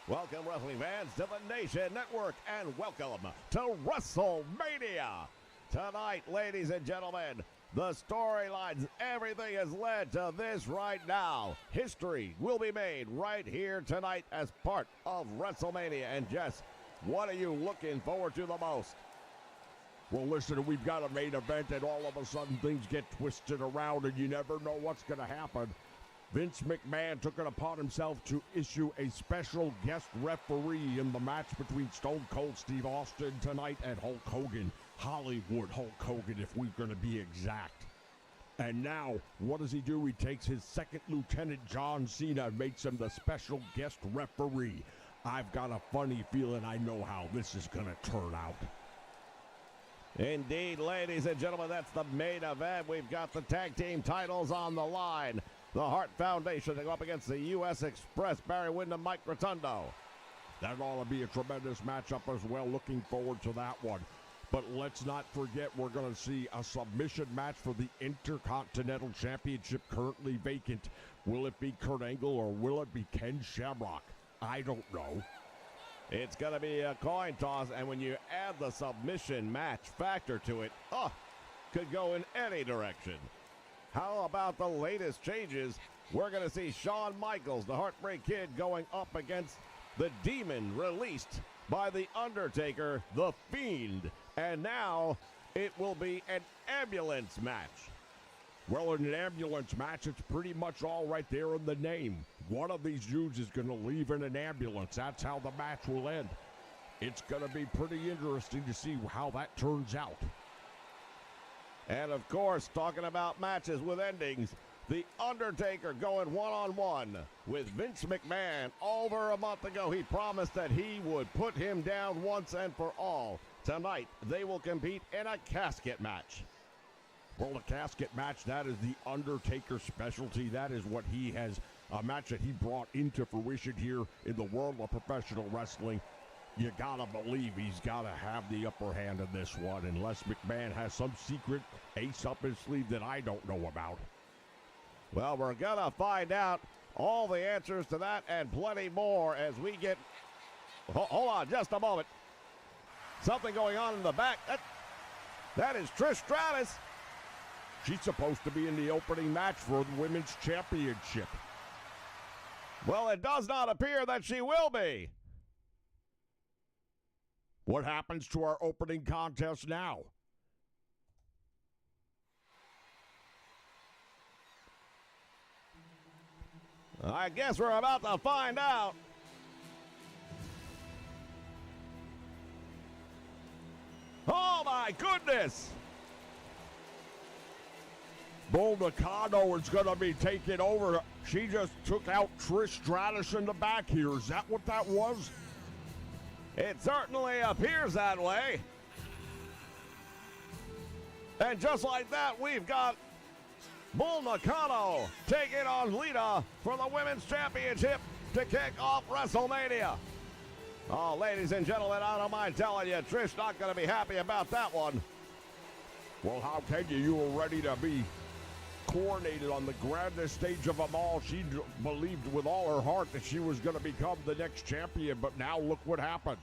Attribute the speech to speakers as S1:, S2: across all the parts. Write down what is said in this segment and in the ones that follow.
S1: Welcome, wrestling fans, to the Nation Network, and welcome to WrestleMania. Tonight, ladies and gentlemen, the storylines, everything has led to this right now. History will be made right here tonight as part of WrestleMania. And Jess, what are you looking forward to the most?
S2: Well, listen, we've got a main event, and all of a sudden things get twisted around, and you never know what's going to happen. Vince McMahon took it upon himself to issue a special guest referee in the match between Stone Cold Steve Austin tonight and Hulk Hogan. Hollywood Hulk Hogan, if we're going to be exact. And now, what does he do? He takes his second lieutenant, John Cena, and makes him the special guest referee. I've got a funny feeling I know how this is going to turn out.
S1: Indeed, ladies and gentlemen, that's the main event. We've got the tag team titles on the line. The Hart Foundation to go up against the U.S. Express, Barry Windham, Mike Rotundo.
S2: That ought to be a tremendous matchup as well. Looking forward to that one. But let's not forget, we're going to see a submission match for the Intercontinental Championship currently vacant. Will it be Kurt Angle or will it be Ken Shamrock? I don't know.
S1: It's going to be a coin toss, and when you add the submission match factor to it, could go in any direction. How about the latest changes? We're going to see Shawn Michaels, the Heartbreak Kid, going up against the Demon, released by The Undertaker, The Fiend. And now it will be an ambulance match.
S2: Well, in an ambulance match, it's pretty much all right there in the name. One of these dudes is going to leave in an ambulance. That's how the match will end. It's going to be pretty interesting to see how that turns out.
S1: And, of course, talking about matches with endings, The Undertaker going one-on-one with Vince McMahon. Over a month ago, he promised that he would put him down once and for all. Tonight, they will compete in a casket match.
S2: Well, the casket match, that is the Undertaker's specialty. That is what he has, a match that he brought into fruition here in the world of professional wrestling. You gotta believe he's gotta have the upper hand in this one, unless McMahon has some secret ace up his sleeve that I don't know about.
S1: Well, we're gonna find out all the answers to that and plenty more as we get... Hold on just a moment. Something going on in the back. That is Trish Stratus.
S2: She's supposed to be in the opening match for the Women's Championship.
S1: Well, it does not appear that she will be.
S2: What happens to our opening contest now?
S1: I guess we're about to find out. Oh, my goodness.
S2: Bull Nakano is going to be taking over. She just took out Trish Stratus in the back here. Is that what that was?
S1: It certainly appears that way. And just like that, we've got Bull Nakano taking on Lita for the Women's Championship to kick off WrestleMania. Oh, ladies and gentlemen, I don't mind telling you, Trish not going to be happy about that one.
S2: Well, how can you? You were ready to be coronated on the grandest stage of them all. She believed with all her heart that she was going to become the next champion, but now look what happened.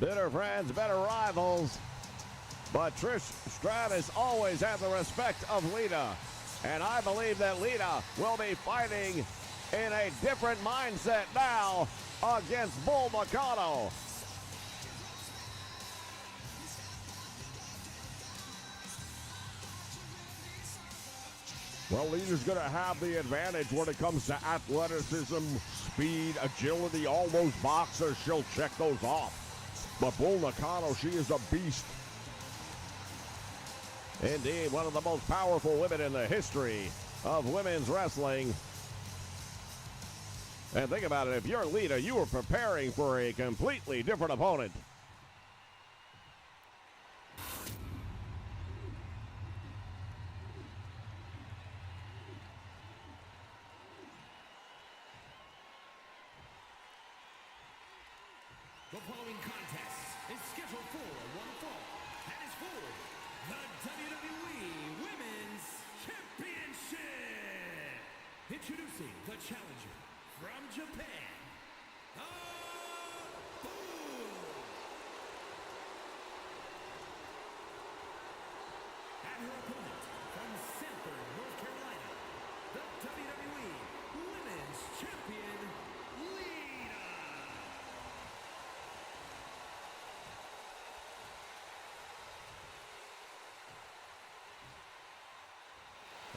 S1: Bitter friends, bitter rivals. But Trish Stratus always had the respect of Lita. And I believe that Lita will be fighting in a different mindset now against Bull Nakano.
S2: Well, Lita's going to have the advantage when it comes to athleticism, speed, agility, all those boxes. She'll check those off. But Bull Nakano, she is a beast.
S1: Indeed, one of the most powerful women in the history of women's wrestling. And think about it, if you're Lita, you were preparing for a completely different opponent.
S3: The following contest is scheduled for one fall and is for the WWE Women's Championship. Introducing the challenger from Japan, and her opponent from Sanford, North Carolina, the WWE Women's Champion, Lita.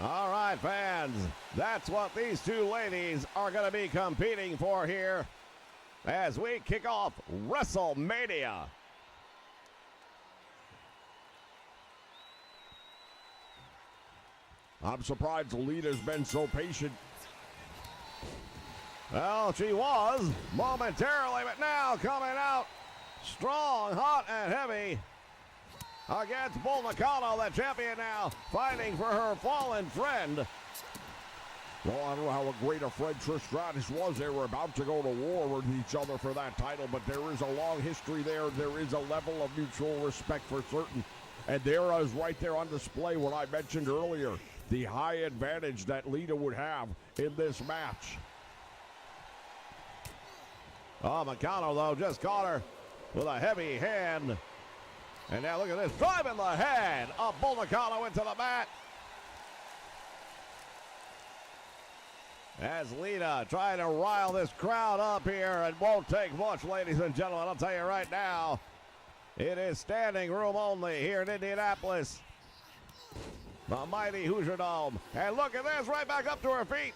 S1: All right, fans, that's what these two ladies are going to be competing for here as we kick off WrestleMania.
S2: I'm surprised Lita's been so patient.
S1: Well, she was momentarily, but now coming out strong, hot, and heavy against Bull Nakano, the champion now fighting for her fallen friend.
S2: Well, I don't know how great a friend Trish Stratus was. They were about to go to war with each other for that title, but there is a long history there. There is a level of mutual respect for certain. And there is right there on display what I mentioned earlier, the high advantage that Lita would have in this match.
S1: Oh, Nakano, though, just caught her with a heavy hand. And now look at this, driving the head of Bull Nakano into the mat. As Lita trying to rile this crowd up here, and won't take much, ladies and gentlemen. I'll tell you right now, it is standing room only here in Indianapolis. The mighty Hoosier Dome. And look at this, right back up to her feet.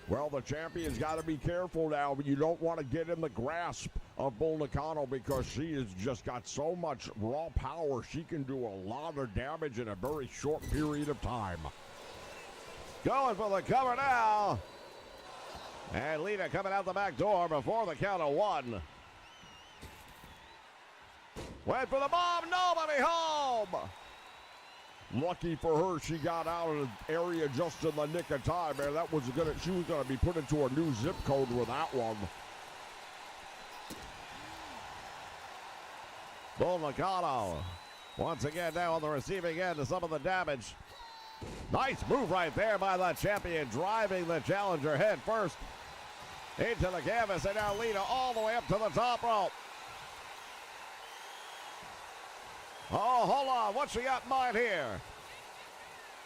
S2: Well, the champion's got to be careful now, but you don't want to get in the grasp of Bull Nakano because she has just got so much raw power. She can do a lot of damage in a very short period of time.
S1: Going for the cover now. And Lita coming out the back door before the count of one. Went for the bomb, nobody home.
S2: Lucky for her, she got out of the area just in the nick of time, man. That was she was gonna be put into a new zip code with that one.
S1: Bull Nakano once again now on the receiving end of some of the damage. Nice move right there by the champion, driving the challenger head first into the canvas, and now Lita all the way up to the top rope. Oh, hold on. What's she got in mind here?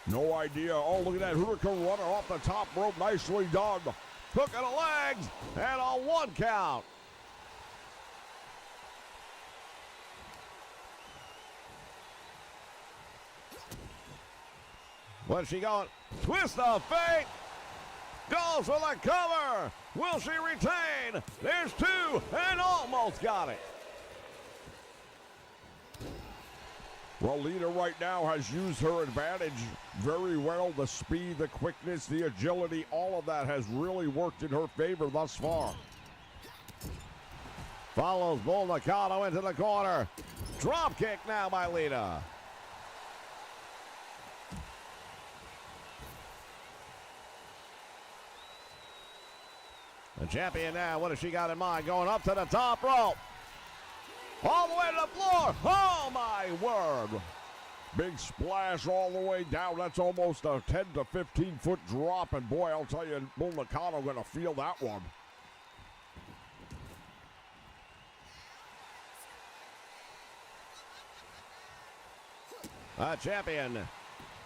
S2: No idea. Oh, look at that Hurricane runner off the top rope. Nicely done.
S1: Hook of the legs and a one count. What's she going? Twist of fate. Goes for the cover. Will she retain? There's two and almost got it.
S2: Well, Lita right now has used her advantage very well. The speed, the quickness, the agility, all of that has really worked in her favor thus far.
S1: Follows Bull Nakano into the corner. Drop kick now by Lita. The champion now, what has she got in mind? Going up to the top rope. All the way to the floor. Oh, my word.
S2: Big splash all the way down. That's almost a 10 to 15 foot drop. And boy, I'll tell you, Bull Nakano going to feel that one.
S1: A champion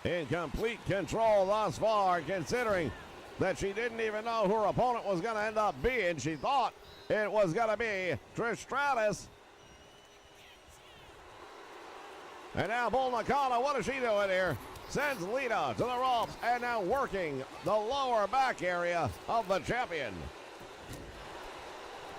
S1: in complete control thus far, considering that she didn't even know who her opponent was going to end up being. She thought it was going to be Trish Stratus. And now Bull Nakano, what is she doing here? Sends Lita to the ropes and now working the lower back area of the champion.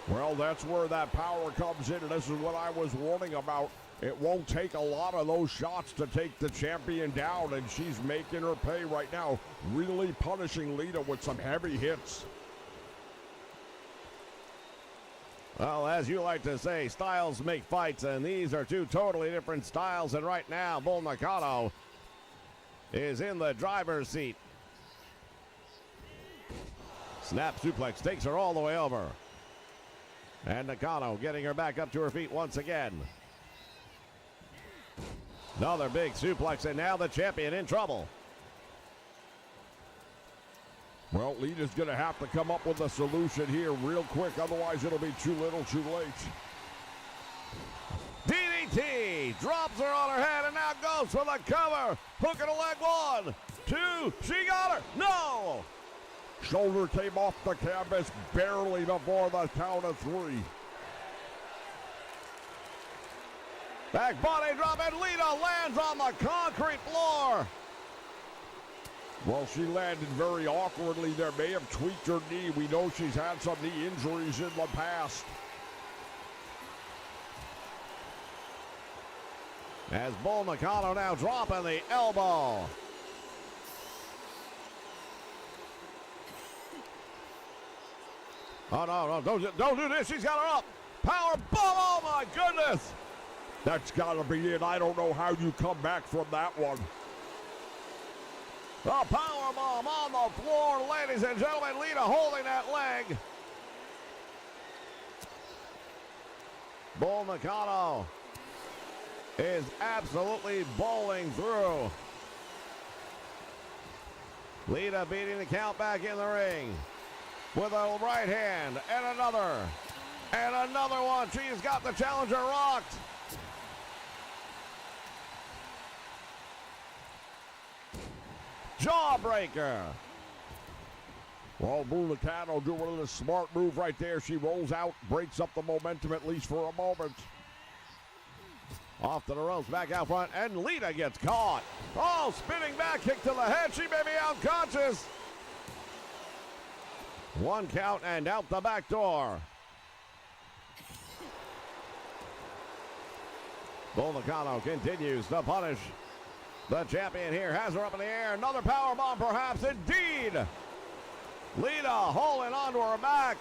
S2: Well, that's where that power comes in, and this is what I was warning about. It won't take a lot of those shots to take the champion down, and she's making her pay right now, really punishing Lita with some heavy hits.
S1: Well, as you like to say, styles make fights, and these are two totally different styles, and right now, Bull Nakano is in the driver's seat. Snap suplex takes her all the way over. And Nakano getting her back up to her feet once again. Another big suplex, and now the champion in trouble.
S2: Well, Lita's going to have to come up with a solution here real quick, otherwise it'll be too little too late.
S1: DDT drops her on her head and now goes for the cover. Hook in the leg, 1, 2, she got her. No!
S2: Shoulder came off the canvas barely before the count of 3.
S1: Back body drop, and Lita lands on the concrete floor.
S2: Well, she landed very awkwardly there. May have tweaked her knee. We know she's had some knee injuries in the past.
S1: As Bull Nakano now dropping the elbow. Oh, no, don't do this. She's got her up. Power bomb, oh my goodness.
S2: That's got to be it. I don't know how you come back from that one.
S1: The power bomb on the floor, ladies and gentlemen. Lita holding that leg. Bull Nakano is absolutely bowling through. Lita beating the count back in the ring with a right hand and another one. She's got the challenger rocked. Jawbreaker.
S2: Well, Bull Nakano doing a smart move right there. She rolls out, breaks up the momentum at least for a moment.
S1: Off to the ropes, back out front, and Lita gets caught. Oh, spinning back kick to the head. She may be unconscious. 1 count and out the back door. Bull Nakano continues to punish the champion here. Has her up in the air. Another power bomb, perhaps. Indeed. Lita holding onto her back.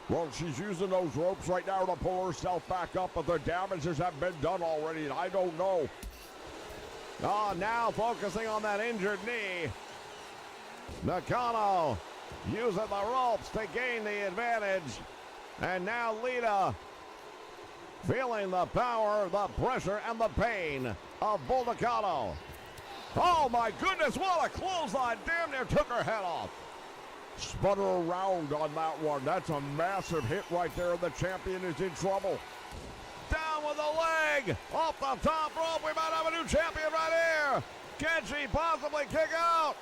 S2: Well, she's using those ropes right now to pull herself back up, but the damages have been done already, and I don't know.
S1: Oh, now focusing on that injured knee. Nakano using the ropes to gain the advantage. And now Lita feeling the power, the pressure, and the pain of Bull Nakano. Oh, my goodness, what a clothesline. Damn near took her head off.
S2: Spun her around on that one. That's a massive hit right there. The champion is in trouble.
S1: Down with the leg. Off the top rope. We might have a new champion right here. Can she possibly kick out?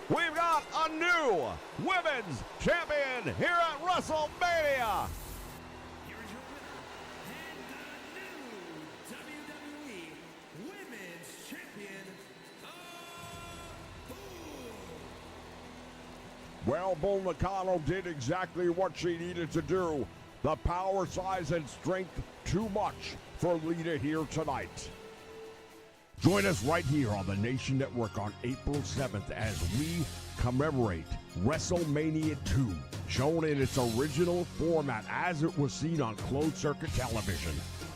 S1: We've got a new women's champion here at WrestleMania.
S3: Here's your winner and the new WWE Women's Champion,
S2: Well, Bull Nakano did exactly what she needed to do. The power, size, and strength too much for Lita here tonight. Join us right here on the Nation Network on April 7th as we commemorate WrestleMania 2, shown in its original format as it was seen on closed-circuit television.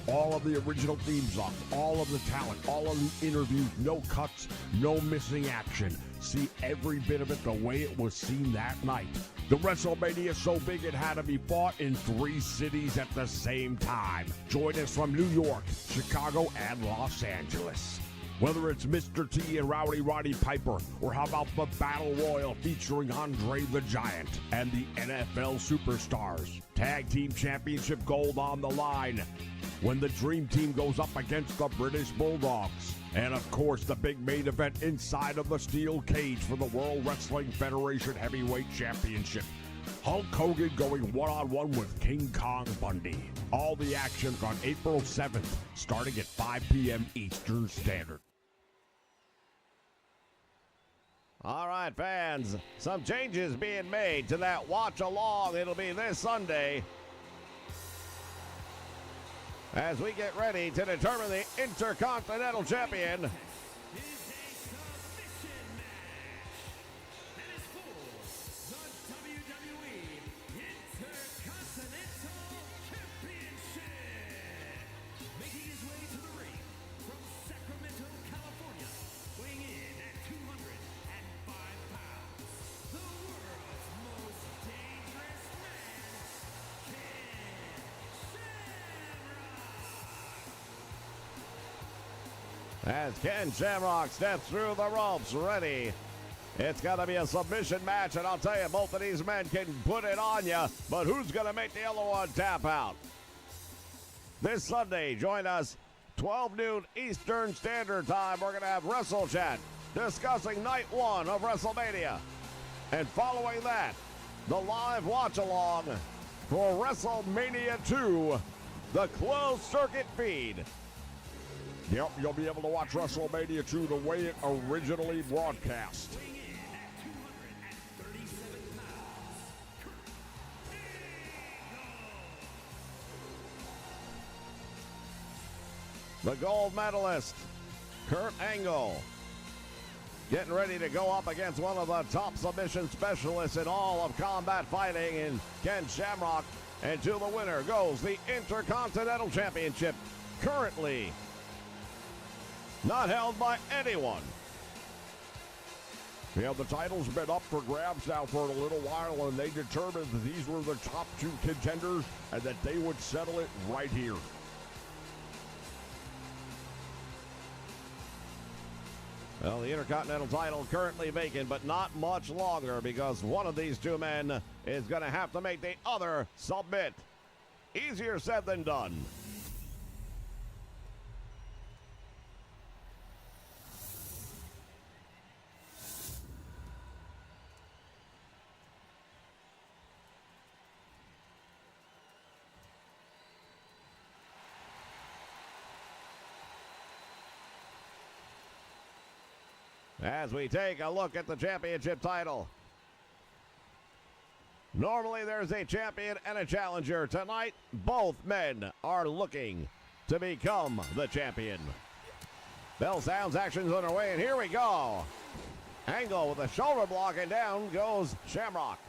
S2: All of the original theme songs, all of the talent, all of the interviews, no cuts, no missing action. See every bit of it the way it was seen that night. The WrestleMania is so big it had to be fought in 3 cities at the same time. Join us from New York, Chicago, and Los Angeles. Whether it's Mr. T and Rowdy Roddy Piper, or how about the Battle Royal featuring Andre the Giant and the NFL Superstars. Tag Team Championship gold on the line when the Dream Team goes up against the British Bulldogs. And of course, the big main event inside of the steel cage for the World Wrestling Federation Heavyweight Championship. Hulk Hogan going one-on-one with King Kong Bundy. All the action on April 7th, starting at 5 p.m. Eastern Standard.
S1: All right, fans, some changes being made to that watch-along. It'll be this Sunday as we get ready to determine the Intercontinental Champion. As Ken Shamrock steps through the ropes, ready. It's got to be a submission match, and I'll tell you, both of these men can put it on you, but who's going to make the other one tap out? This Sunday, join us 12 noon Eastern Standard Time. We're going to have Wrestle Chat discussing night one of WrestleMania. And following that, the live watch-along for WrestleMania 2, the closed circuit feed.
S2: Yep, you'll be able to watch WrestleMania 2 the way it originally broadcast.
S1: The gold medalist, Kurt Angle, getting ready to go up against one of the top submission specialists in all of combat fighting in Ken Shamrock. And to the winner goes the Intercontinental Championship, currently not held by anyone.
S2: Yeah, the title's been up for grabs now for a little while, and they determined that these were the top two contenders and that they would settle it right here.
S1: Well, the Intercontinental title currently vacant, but not much longer, because one of these two men is going to have to make the other submit. Easier said than done. As we take a look at the championship title. Normally there's a champion and a challenger. Tonight, both men are looking to become the champion. Bell sounds, action's underway, and here we go. Angle with a shoulder block, and down goes Shamrock.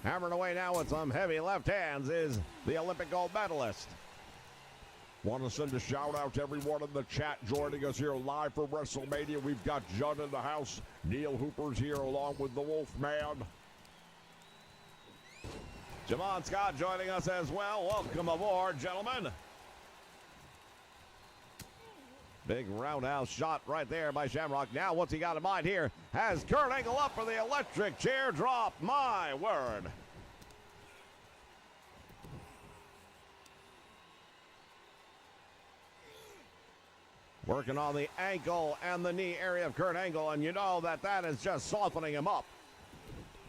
S1: Hammering away now with some heavy left hands is the Olympic gold medalist.
S2: Want to send a shout out to everyone in the chat joining us here live for WrestleMania. We've got Judd in the house. Neil Hooper's here along with the Wolfman.
S1: Jamon Scott joining us as well. Welcome aboard, gentlemen. Big roundhouse shot right there by Shamrock. Now what's he got in mind here? Has Kurt Angle up for the electric chair drop. My word. Working on the ankle and the knee area of Kurt Angle, and you know that is just softening him up.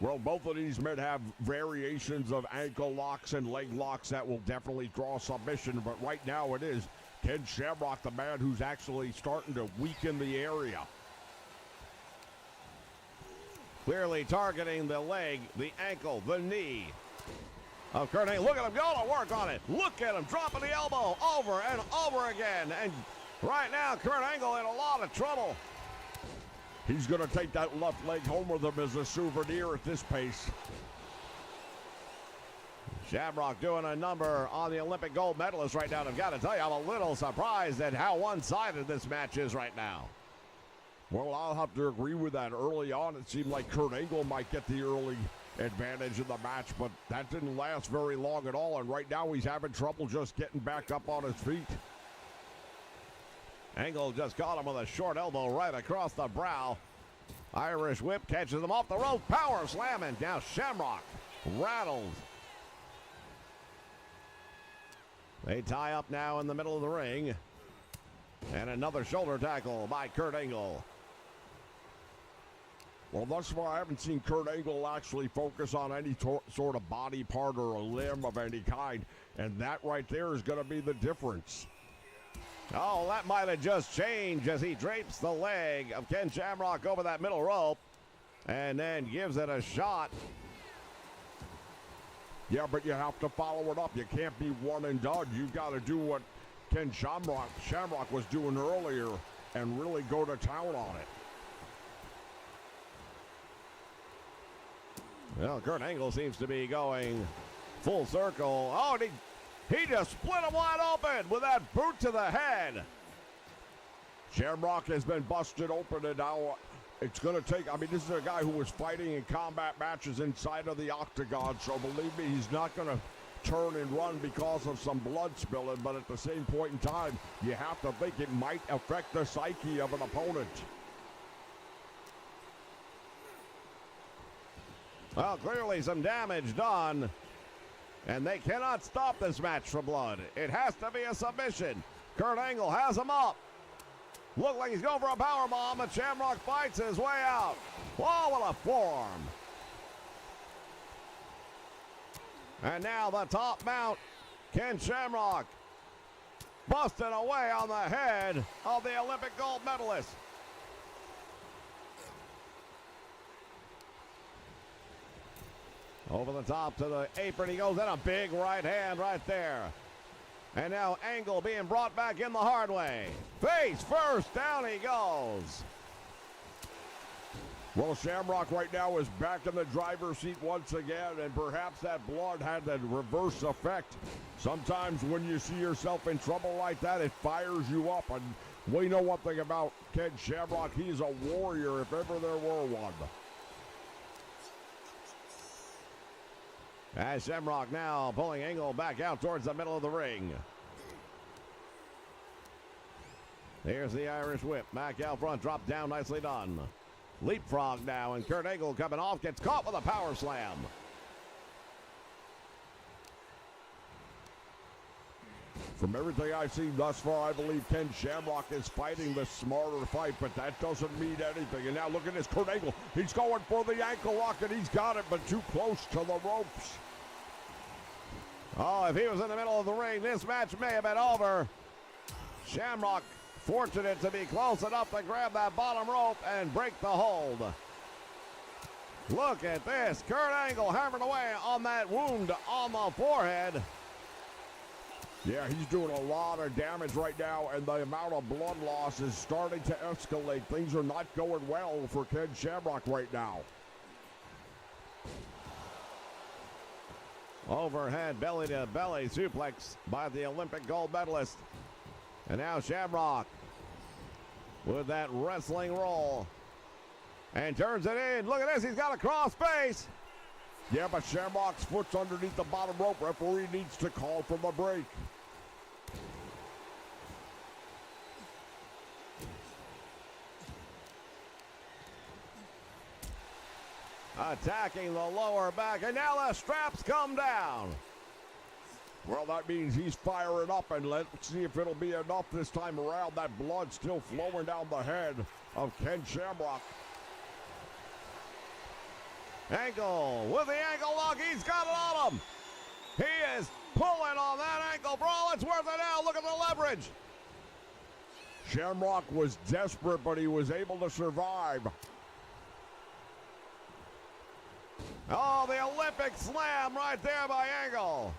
S2: Well, both of these men have variations of ankle locks and leg locks that will definitely draw submission, but right now it is Ken Shamrock, the man who's actually starting to weaken the area.
S1: Clearly targeting the leg, the ankle, the knee of Kurt Angle. Look at him go to work on it. Look at him dropping the elbow over and over again. And right now, Kurt Angle in a lot of trouble.
S2: He's going to take that left leg home with him as a souvenir at this pace.
S1: Shamrock doing a number on the Olympic gold medalist right now. And I've got to tell you, I'm a little surprised at how one-sided this match is right now.
S2: Well, I'll have to agree with that. Early on, it seemed like Kurt Angle might get the early advantage in the match, but that didn't last very long at all. And right now, he's having trouble just getting back up on his feet.
S1: Angle just caught him with a short elbow right across the brow. Irish whip catches him off the rope. Power slamming. Now Shamrock rattled. They tie up now in the middle of the ring. And another shoulder tackle by Kurt Angle.
S2: Well, thus far, I haven't seen Kurt Angle actually focus on any sort of body part or a limb of any kind. And that right there is going to be the difference.
S1: Oh, that might have just changed as he drapes the leg of Ken Shamrock over that middle rope and then gives it a shot.
S2: Yeah, but you have to follow it up. You can't be one and done. You've got to do what Ken Shamrock was doing earlier and really go to town on it.
S1: Well, Kurt Angle seems to be going full circle. Oh, he just split him wide open with that boot to the head.
S2: Shamrock has been busted open, and now it's going to take, I mean, this is a guy who was fighting in combat matches inside of the octagon, so believe me, he's not going to turn and run because of some blood spilling, but at the same point in time, you have to think it might affect the psyche of an opponent.
S1: Well, clearly some damage done, and they cannot stop this match for blood. It has to be a submission. Kurt Angle has him up. Look like he's going for a powerbomb, but Shamrock fights his way out. Oh, what a forearm. And now the top mount. Ken Shamrock busting away on the head of the Olympic gold medalist. Over the top to the apron he goes, and a big right hand right there. And now Angle being brought back in the hard way. Face first, down he goes.
S2: Well, Shamrock right now is back in the driver's seat once again, and perhaps that blood had the reverse effect. Sometimes when you see yourself in trouble like that, it fires you up. And we know one thing about Ken Shamrock. He's a warrior if ever there were one.
S1: As Shamrock now pulling Angle back out towards the middle of the ring. There's the Irish whip. Back out front, drop down, nicely done. Leapfrog now, and Kurt Angle coming off, gets caught with a power slam.
S2: From everything I've seen thus far, I believe Ken Shamrock is fighting the smarter fight, but that doesn't mean anything. And now look at this, Kurt Angle. He's going for the ankle lock, and he's got it, but too close to the ropes.
S1: Oh, if he was in the middle of the ring, this match may have been over. Shamrock fortunate to be close enough to grab that bottom rope and break the hold. Look at this. Kurt Angle hammering away on that wound on the forehead.
S2: Yeah, he's doing a lot of damage right now, and the amount of blood loss is starting to escalate. Things are not going well for Ken Shamrock right now.
S1: Overhead belly-to-belly suplex by the Olympic gold medalist. And now Shamrock with that wrestling roll. And turns it in. Look at this. He's got a cross face.
S2: Yeah, but Shamrock's foot's underneath the bottom rope. Referee needs to call for the break.
S1: Attacking the lower back. And now the straps come down.
S2: Well, that means he's firing up, and let's see if it'll be enough this time around. That blood still flowing down the head of Ken Shamrock.
S1: Angle with the ankle lock. He's got it on him. He is pulling on that ankle, bro. It's worth it now. Look at the leverage.
S2: Shamrock was desperate, but he was able to survive.
S1: Oh, the Olympic slam right there by Angle.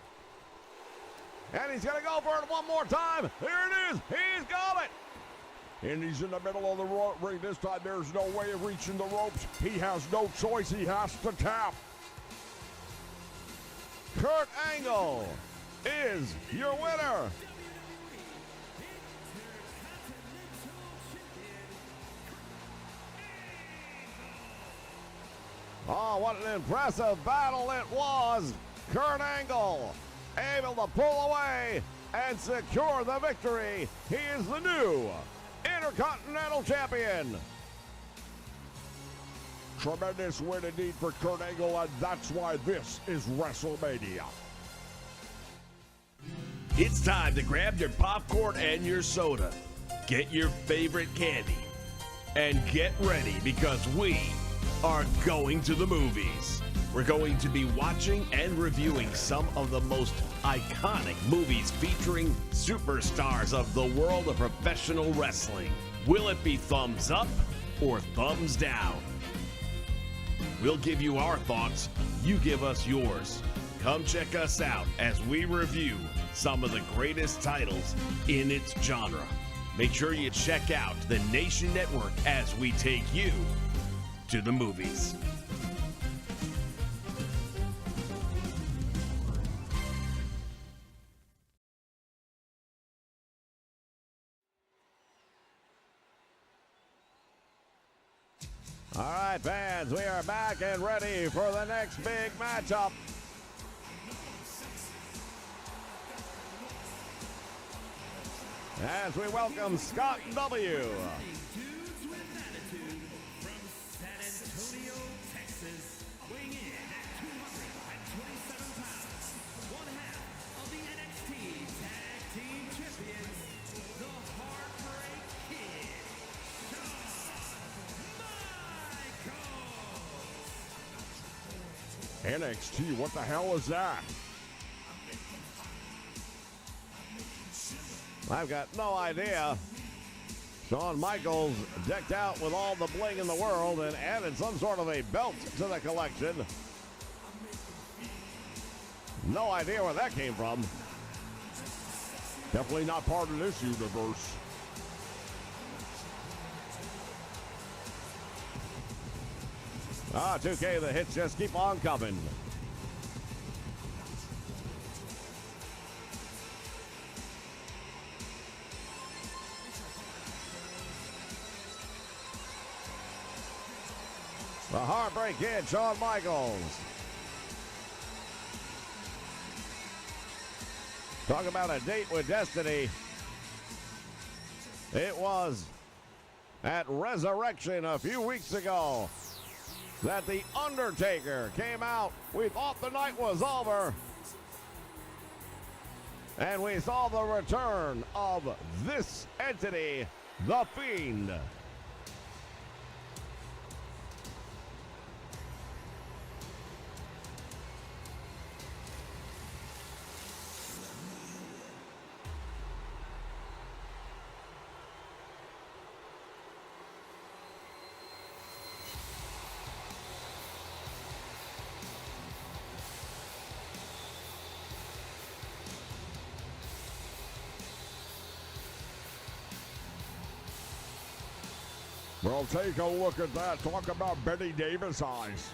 S1: And he's going to go for it one more time. Here it is. He's got it.
S2: And he's in the middle of the ring this time. There's no way of reaching the ropes. He has no choice. He has to tap.
S1: Kurt Angle is your winner. Oh, what an impressive battle it was. Kurt Angle able to pull away and secure the victory. He is the new Intercontinental Champion.
S2: Tremendous win indeed for Kurt Angle, and that's why this is WrestleMania.
S4: It's time to grab your popcorn and your soda. Get your favorite candy. And get ready because we are going to the movies. We're going to be watching and reviewing some of the most iconic movies featuring superstars of the world of professional wrestling. Will it be thumbs up or thumbs down? We'll give you our thoughts, you give us yours. Come check us out as we review some of the greatest titles in its genre. Make sure you check out the Nation Network as we take you to the movies.
S1: All right, fans, we are back and ready for the next big matchup. as we welcome Scott W.
S3: Dudes with attitude from San Antonio, Texas, weighing in at 227 pounds, one half of the NXT Tag Team Champions, the Heartbreak Kid, Shawn Michaels.
S2: NXT, what the hell is that?
S1: I've got no idea. Shawn Michaels decked out with all the bling in the world and added some sort of a belt to the collection. No idea where that came from.
S2: Definitely not part of this universe.
S1: Ah, 2K, the hits just keep on coming. The Heartbreak Kid, Shawn Michaels. Talk about a date with destiny. It was at Resurrection a few weeks ago that The Undertaker came out. We thought the night was over. And we saw the return of this entity, The Fiend.
S2: Well, take a look at that. Talk about Betty Davis eyes.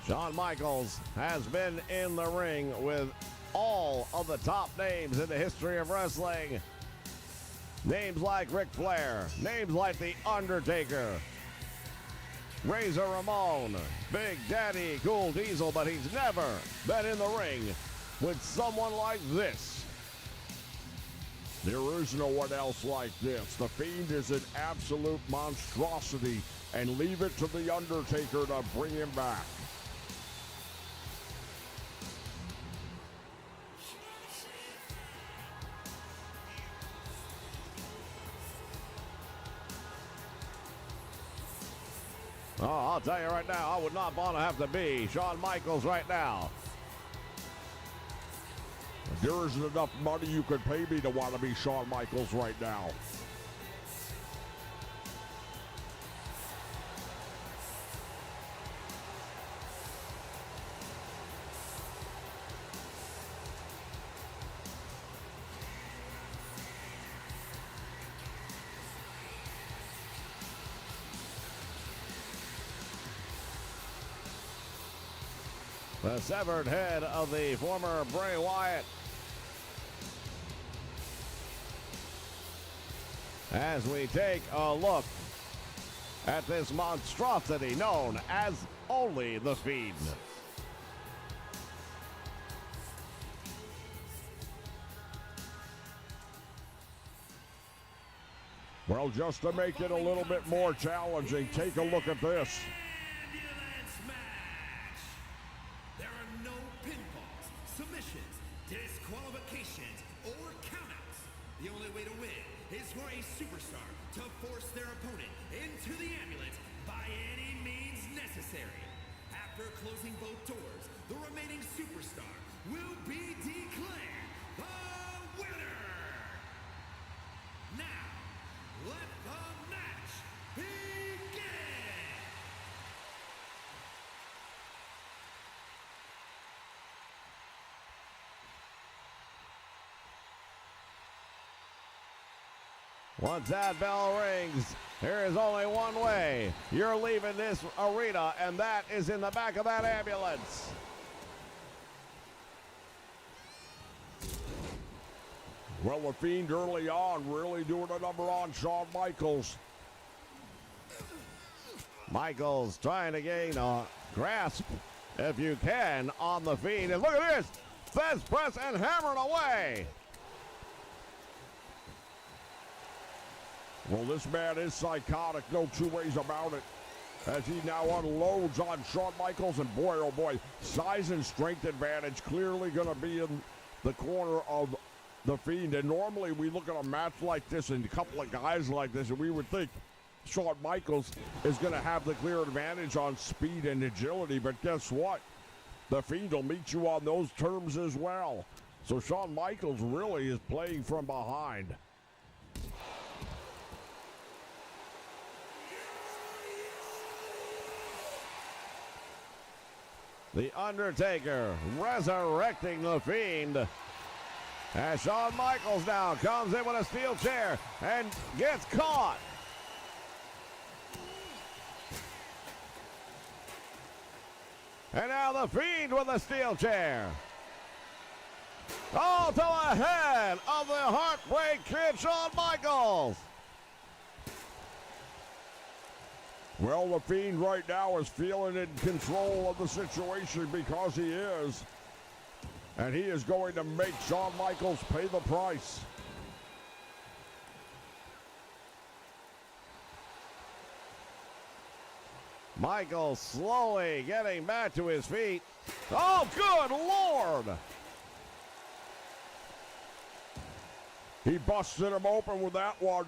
S1: Shawn Michaels has been in the ring with all of the top names in the history of wrestling. Names like Ric Flair, names like The Undertaker, Razor Ramon, Big Daddy Cool Diesel, but he's never been in the ring with someone like this.
S2: There is no one else like this. The Fiend is an absolute monstrosity, and leave it to The Undertaker to bring him back.
S1: Oh, I'll tell you right now, I would not want to have to be Shawn Michaels right now.
S2: There isn't enough money you could pay me to want to be Shawn Michaels right now.
S1: The severed head of the former Bray Wyatt. As we take a look at this monstrosity known as only the Fiend.
S2: Well, just to make it a little bit more challenging, take a look at this.
S3: Ambulance match. There are no pinfalls, submissions, disqualifications, or countouts. The only way to win is for a superstar to force their opponent into the ambulance by any means necessary. After closing both doors, the remaining superstar will be declared the winner. Now, let the match begin!
S1: Once that bell rings, there is only one way. You're leaving this arena, and that is in the back of that ambulance.
S2: Well, the Fiend early on really doing a number on Shawn Michaels.
S1: Michaels trying to gain a grasp, if you can, on the Fiend. And look at this! Fez press and hammering away!
S2: Well, this man is psychotic, no two ways about it. As he now unloads on Shawn Michaels, and boy, oh boy, size and strength advantage clearly going to be in the corner of the Fiend. And normally we look at a match like this and a couple of guys like this, and we would think Shawn Michaels is going to have the clear advantage on speed and agility. But guess what? The Fiend will meet you on those terms as well. So Shawn Michaels really is playing from behind.
S1: The Undertaker resurrecting the Fiend. As Shawn Michaels now comes in with a steel chair and gets caught. And now the Fiend with a steel chair. All to the head of the Heartbreak Kid, Shawn Michaels.
S2: Well, the Fiend right now is feeling in control of the situation because he is. And he is going to make Shawn Michaels pay the price.
S1: Michaels slowly getting back to his feet. Oh, good Lord!
S2: He busted him open with that one.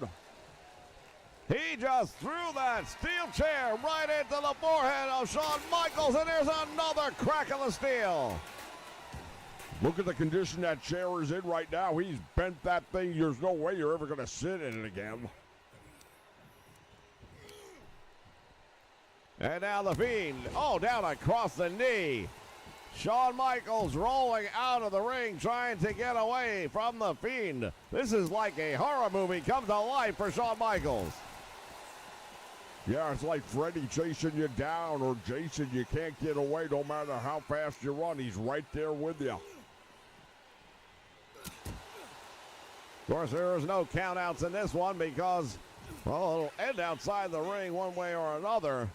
S1: He just threw that steel chair right into the forehead of Shawn Michaels, and there's another crack of the steel.
S2: Look at the condition that chair is in right now. He's bent that thing. There's no way you're ever going to sit in it again.
S1: And now the Fiend, down across the knee. Shawn Michaels rolling out of the ring, trying to get away from the Fiend. This is like a horror movie come to life for Shawn Michaels.
S2: Yeah, it's like Freddy chasing you down, or Jason. You can't get away no matter how fast you run. He's right there with you.
S1: Of course, there's no countouts in this one because, well, it'll end outside the ring one way or another.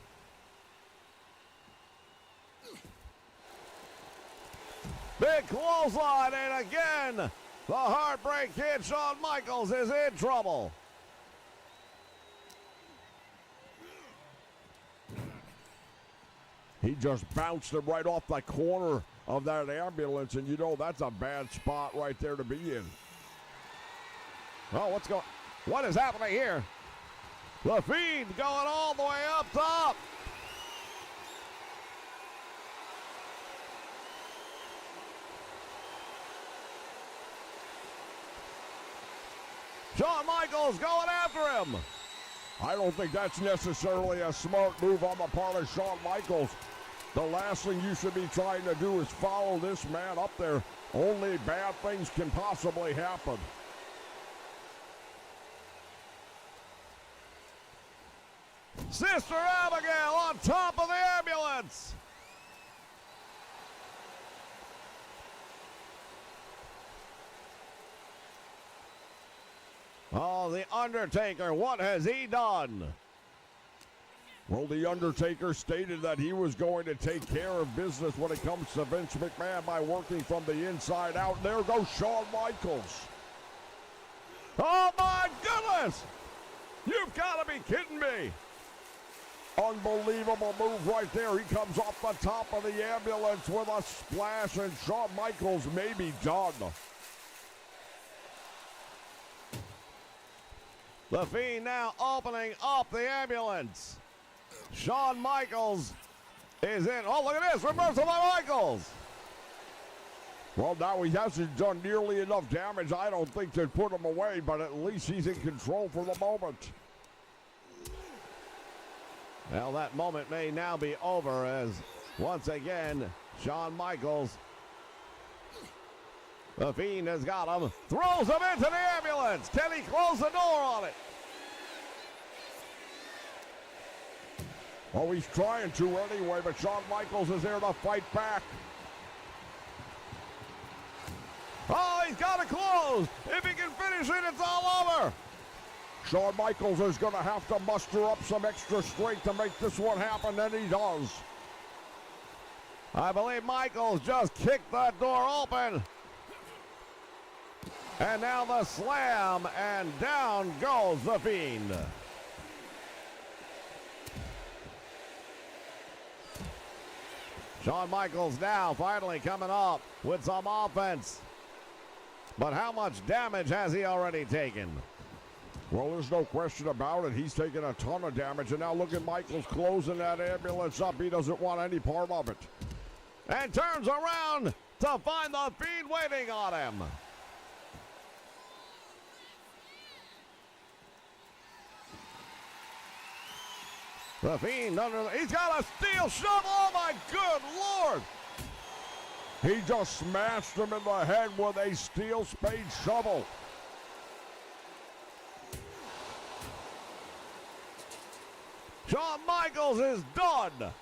S1: Big clothesline, and again, the Heartbreak Kid, Shawn Michaels, is in trouble.
S2: He just bounced him right off the corner of that ambulance, and you know that's a bad spot right there to be in.
S1: Oh, what is happening here? The Fiend going all the way up top. Shawn Michaels going after him.
S2: I don't think that's necessarily a smart move on the part of Shawn Michaels. The last thing you should be trying to do is follow this man up there. Only bad things can possibly happen.
S1: Sister Abigail on top of the ambulance. Oh, the Undertaker, what has he done?
S2: Well, the Undertaker stated that he was going to take care of business when it comes to Vince McMahon by working from the inside out. There goes Shawn Michaels.
S1: Oh, my goodness! You've got to be kidding me.
S2: Unbelievable move right there. He comes off the top of the ambulance with a splash, and Shawn Michaels may be done.
S1: The Fiend now opening up the ambulance. Shawn Michaels is in. Oh, look at this. Reversal by Michaels.
S2: Well, now he hasn't done nearly enough damage, I don't think, to put him away, but at least he's in control for the moment.
S1: Well, that moment may now be over as, once again, Shawn Michaels, the Fiend has got him, throws him into the ambulance. Can he close the door on it?
S2: Oh, he's trying to anyway, but Shawn Michaels is there to fight back.
S1: Oh, he's got it closed. If he can finish it, it's all over.
S2: Shawn Michaels is going to have to muster up some extra strength to make this one happen, and he does.
S1: I believe Michaels just kicked that door open. And now the slam, and down goes the Fiend. Shawn Michaels now finally coming up with some offense. But how much damage has he already taken?
S2: Well, there's no question about it. He's taken a ton of damage, and now look at Michaels closing that ambulance up. He doesn't want any part of it.
S1: And turns around to find the Fiend waiting on him. The Fiend he's got a steel shovel. Oh my good Lord.
S2: He just smashed him in the head with a steel spade shovel.
S1: Shawn Michaels is done.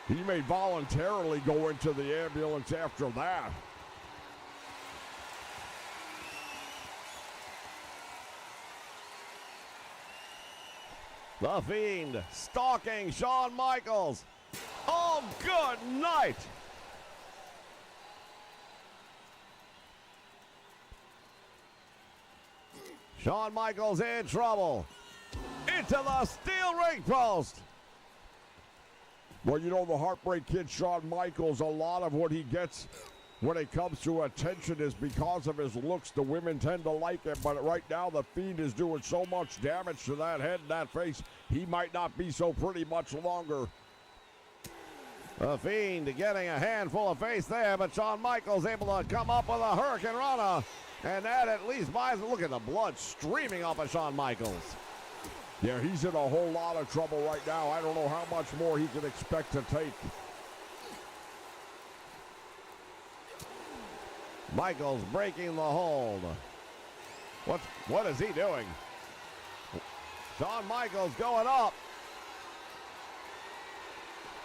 S2: He may voluntarily go into the ambulance after that.
S1: The Fiend stalking Shawn Michaels. Oh, good night. Shawn Michaels in trouble. Into the steel ring post.
S2: Well, you know, the Heartbreak Kid, Shawn Michaels, a lot of what he gets when it comes to attention is because of his looks. The women tend to like him, but right now the Fiend is doing so much damage to that head and that face, he might not be so pretty much longer.
S1: The Fiend getting a handful of face there, but Shawn Michaels able to come up with a Hurricane Rana, and that at least buys it. Look at the blood streaming off of Shawn Michaels.
S2: Yeah, he's in a whole lot of trouble right now. I don't know how much more he can expect to take.
S1: Michaels breaking the hold. What is he doing? Shawn Michaels going up.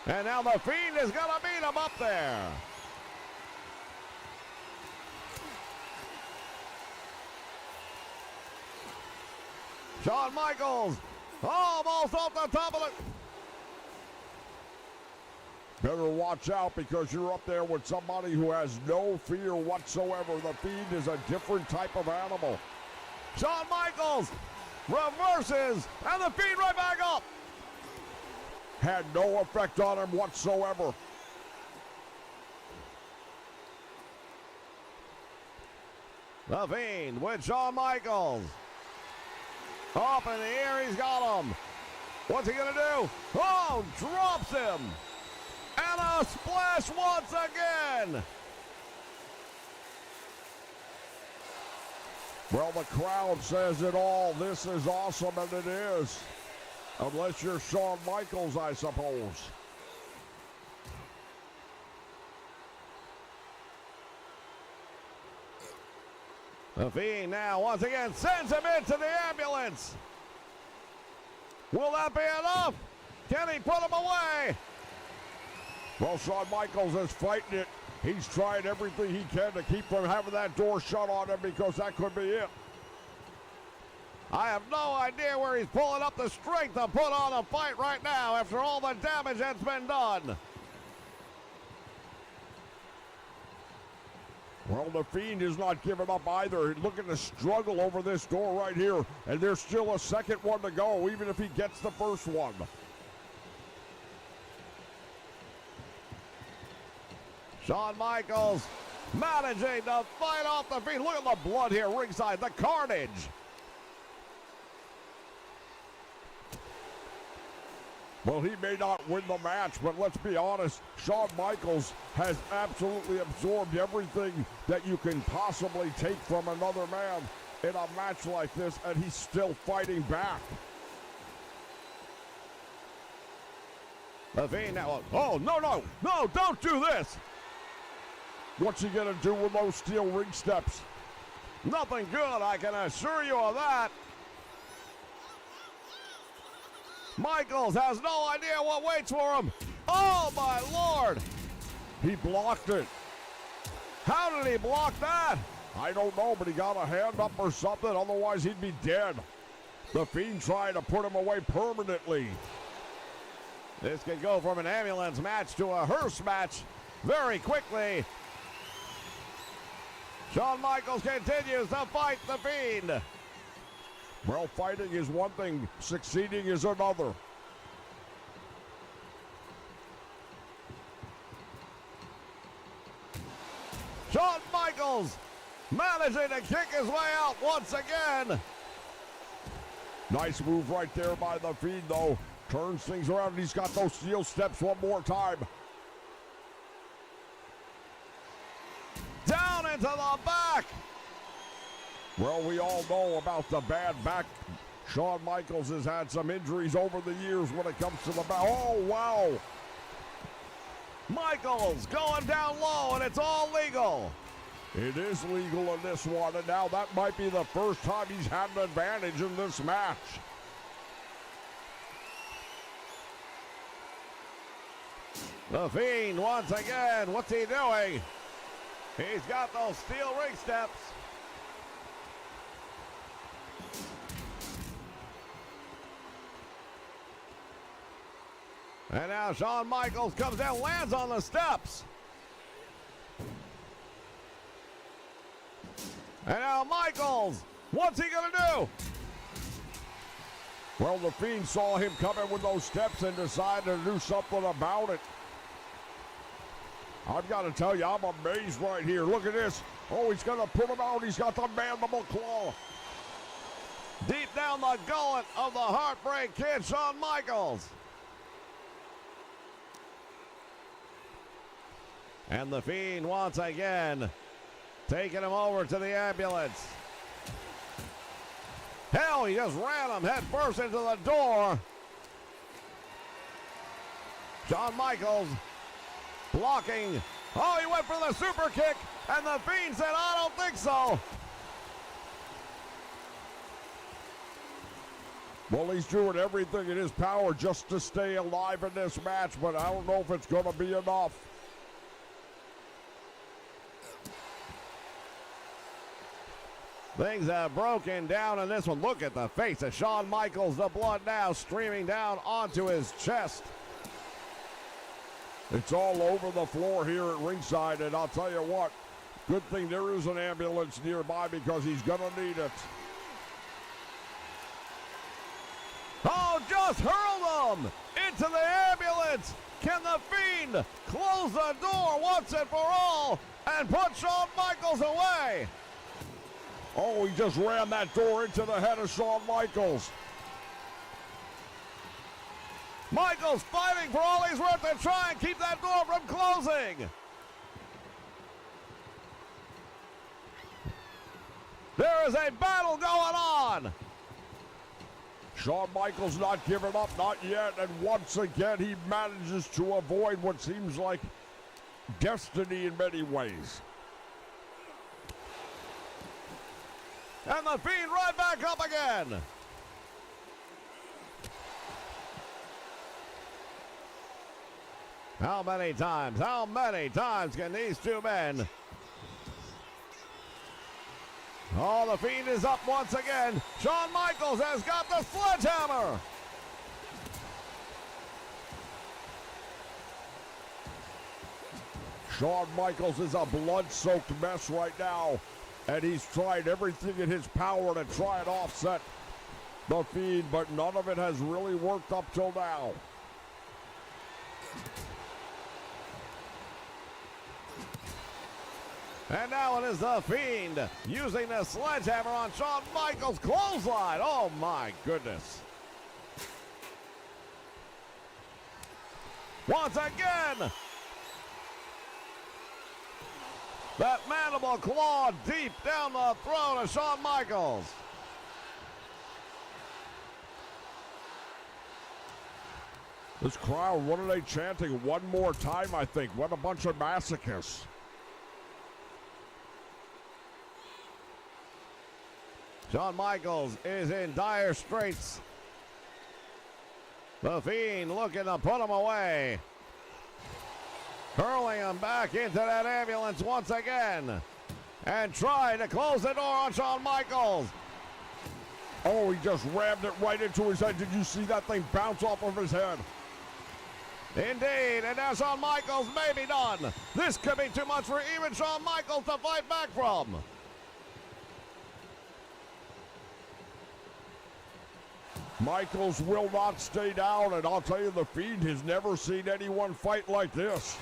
S1: And now the Fiend is going to beat him up there. Shawn Michaels almost off the top of the...
S2: Better watch out because you're up there with somebody who has no fear whatsoever. The Fiend is a different type of animal.
S1: Shawn Michaels reverses, and the Fiend right back up.
S2: Had no effect on him whatsoever.
S1: The Fiend with Shawn Michaels. Up in the air, he's got him. What's he gonna do? Oh, drops him. And a splash once again.
S2: Well, the crowd says it all. This is awesome, and it is. Unless you're Shawn Michaels, I suppose.
S1: The Fiend now once again sends him into the ambulance. Will that be enough? Can he put him away?
S2: Well, Shawn Michaels is fighting it. He's trying everything he can to keep from having that door shut on him because that could be it.
S1: I have no idea where he's pulling up the strength to put on a fight right now after all the damage that's been done.
S2: Well, the Fiend is not giving up either. Looking to struggle over this door right here, and there's still a second one to go, even if he gets the first one.
S1: Shawn Michaels managing to fight off the Fiend. Look at the blood here ringside, the carnage.
S2: Well, he may not win the match, but let's be honest, Shawn Michaels has absolutely absorbed everything that you can possibly take from another man in a match like this, and he's still fighting back.
S1: The Fiend now, oh, no, don't do this.
S2: What's he gonna do with those steel ring steps?
S1: Nothing good, I can assure you of that. Michaels has no idea what waits for him. Oh, my Lord.
S2: He blocked it.
S1: How did he block that?
S2: I don't know, but he got a hand up or something. Otherwise, he'd be dead. The Fiend trying to put him away permanently.
S1: This could go from an ambulance match to a hearse match very quickly. Shawn Michaels continues to fight the Fiend.
S2: Well, fighting is one thing, succeeding is another.
S1: Shawn Michaels managing to kick his way out once again.
S2: Nice move right there by the Fiend, though. Turns things around, and he's got those steel steps one more time.
S1: Down into the back.
S2: Well, we all know about the bad back. Shawn Michaels has had some injuries over the years when it comes to the back. Oh, wow.
S1: Michaels going down low, and it's all legal.
S2: It is legal in this one, and now that might be the first time he's had an advantage in this match.
S1: The Fiend once again, what's he doing? He's got those steel ring steps. And now Shawn Michaels comes down, lands on the steps. And now Michaels, what's he gonna do?
S2: Well, the Fiend saw him coming with those steps and decided to do something about it. I've got to tell you, I'm amazed right here. Look at this. Oh, he's going to put him out. He's got the mandible claw.
S1: Deep down the gullet of the Heartbreak Kid, Shawn Michaels. And the Fiend once again taking him over to the ambulance. Hell, he just ran him head first into the door. Shawn Michaels blocking. Oh, he went for the super kick, and the Fiend said, I don't think so.
S2: Well, he's doing everything in his power just to stay alive in this match, but I don't know if it's going to be enough.
S1: Things have broken down in this one. Look at the face of Shawn Michaels. The blood now streaming down onto his chest.
S2: It's all over the floor here at ringside, and I'll tell you what, good thing there is an ambulance nearby because he's going to need it.
S1: Oh, just hurled him into the ambulance. Can the Fiend close the door once and for all and put Shawn Michaels away?
S2: Oh, he just ran that door into the head of Shawn Michaels.
S1: Michaels fighting for all he's worth to try and keep that door from closing. There is a battle going on.
S2: Shawn Michaels not giving up, not yet, and once again he manages to avoid what seems like destiny in many ways.
S1: And the Fiend right back up again. How many times can these two men? Oh, the Fiend is up once again. Shawn Michaels has got the sledgehammer.
S2: Shawn Michaels is a blood-soaked mess right now, and he's tried everything in his power to try and offset the Fiend, but none of it has really worked up till now.
S1: And now it is the Fiend using the sledgehammer on Shawn Michaels' clothesline. Oh my goodness. Once again. That mandible claw deep down the throat of Shawn Michaels.
S2: This crowd, what are they chanting? One more time, I think. What a bunch of masochists.
S1: Shawn Michaels is in dire straits. The Fiend looking to put him away. hurling him back into that ambulance once again. And trying to close the door on Shawn Michaels.
S2: Oh, he just rammed it right into his head. Did you see that thing bounce off of his head?
S1: Indeed, and now Shawn Michaels may be done. This could be too much for even Shawn Michaels to fight back from.
S2: Michaels will not stay down, and I'll tell you, The Fiend has never seen anyone fight like this.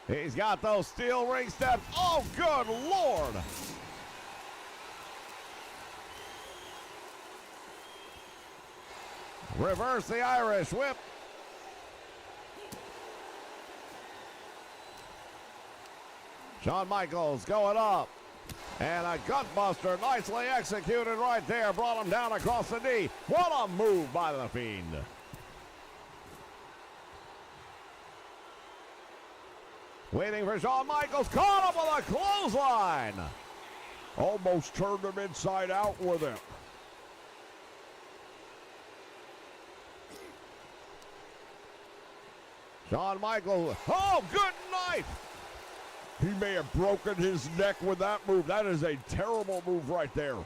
S1: He's got those steel ring steps. Oh, good Lord. Reverse the Irish whip. Shawn Michaels going up. And a gutbuster nicely executed right there. Brought him down across the knee. What a move by The Fiend. Waiting for Shawn Michaels. Caught him with a clothesline.
S2: Almost turned him inside out with it.
S1: Shawn Michaels. Oh, good knife.
S2: He may have broken his neck with that move. That is a terrible move right there.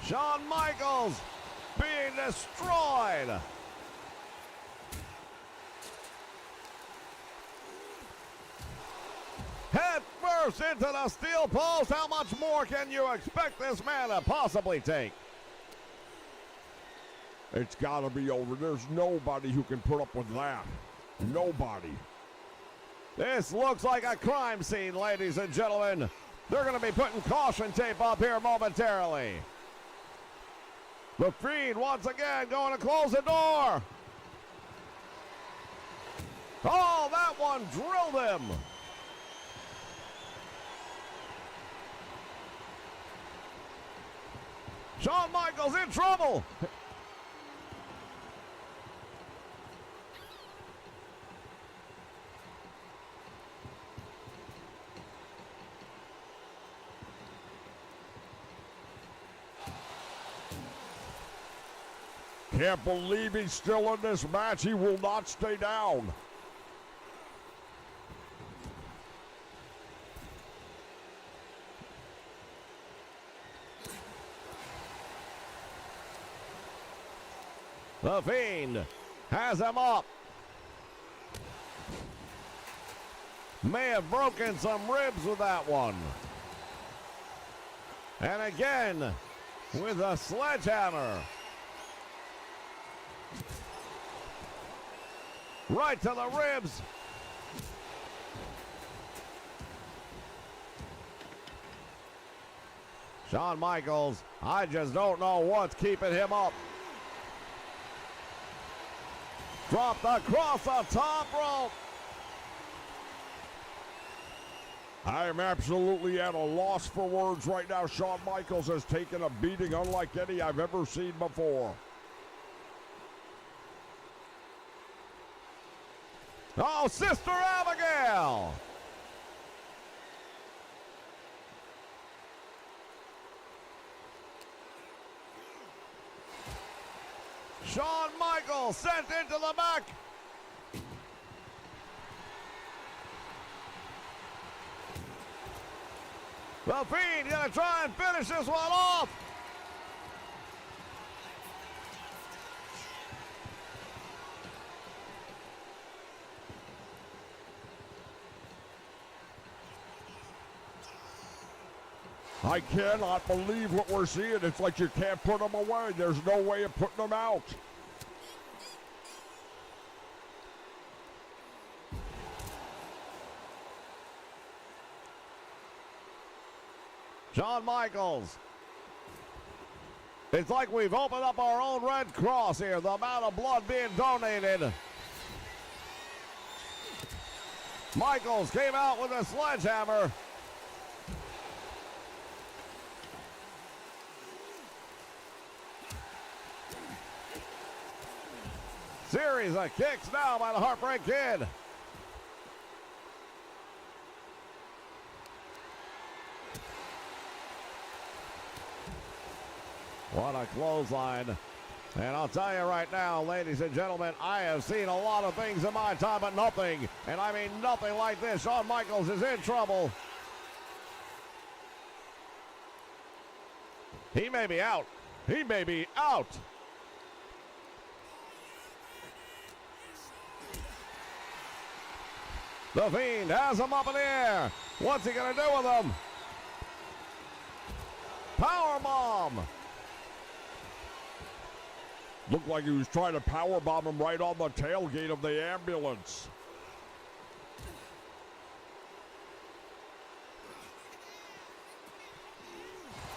S1: Shawn Michaels being destroyed. Head first into the steel post. How much more can you expect this man to possibly take?
S2: It's got to be over. There's nobody who can put up with that. Nobody.
S1: This looks like a crime scene, ladies and gentlemen. They're going to be putting caution tape up here momentarily. The Fiend once again going to close the door. Oh, that one drilled him. Shawn Michaels in trouble.
S2: Can't believe he's still in this match. He will not stay down.
S1: The Fiend has him up. May have broken some ribs with that one. And again with a sledgehammer. Right to the ribs. Shawn Michaels, I just don't know what's keeping him up. Dropped across the top rope.
S2: I am absolutely at a loss for words right now. Shawn Michaels has taken a beating unlike any I've ever seen before.
S1: Oh, Sister Abigail. Shawn Michaels sent into the back. The Fiend gonna try and finish this one off.
S2: I cannot believe what we're seeing. It's like you can't put them away. There's no way of putting them out.
S1: Shawn Michaels. It's like we've opened up our own Red Cross here. The amount of blood being donated. Michaels came out with a sledgehammer. Series of kicks now by the Heartbreak Kid. What a clothesline. And I'll tell you right now, ladies and gentlemen, I have seen a lot of things in my time, but nothing, and I mean nothing like this. Shawn Michaels is in trouble. He may be out. He may be out. The Fiend has him up in the air. What's he going to do with him? Powerbomb.
S2: Looked like he was trying to powerbomb him right on the tailgate of the ambulance.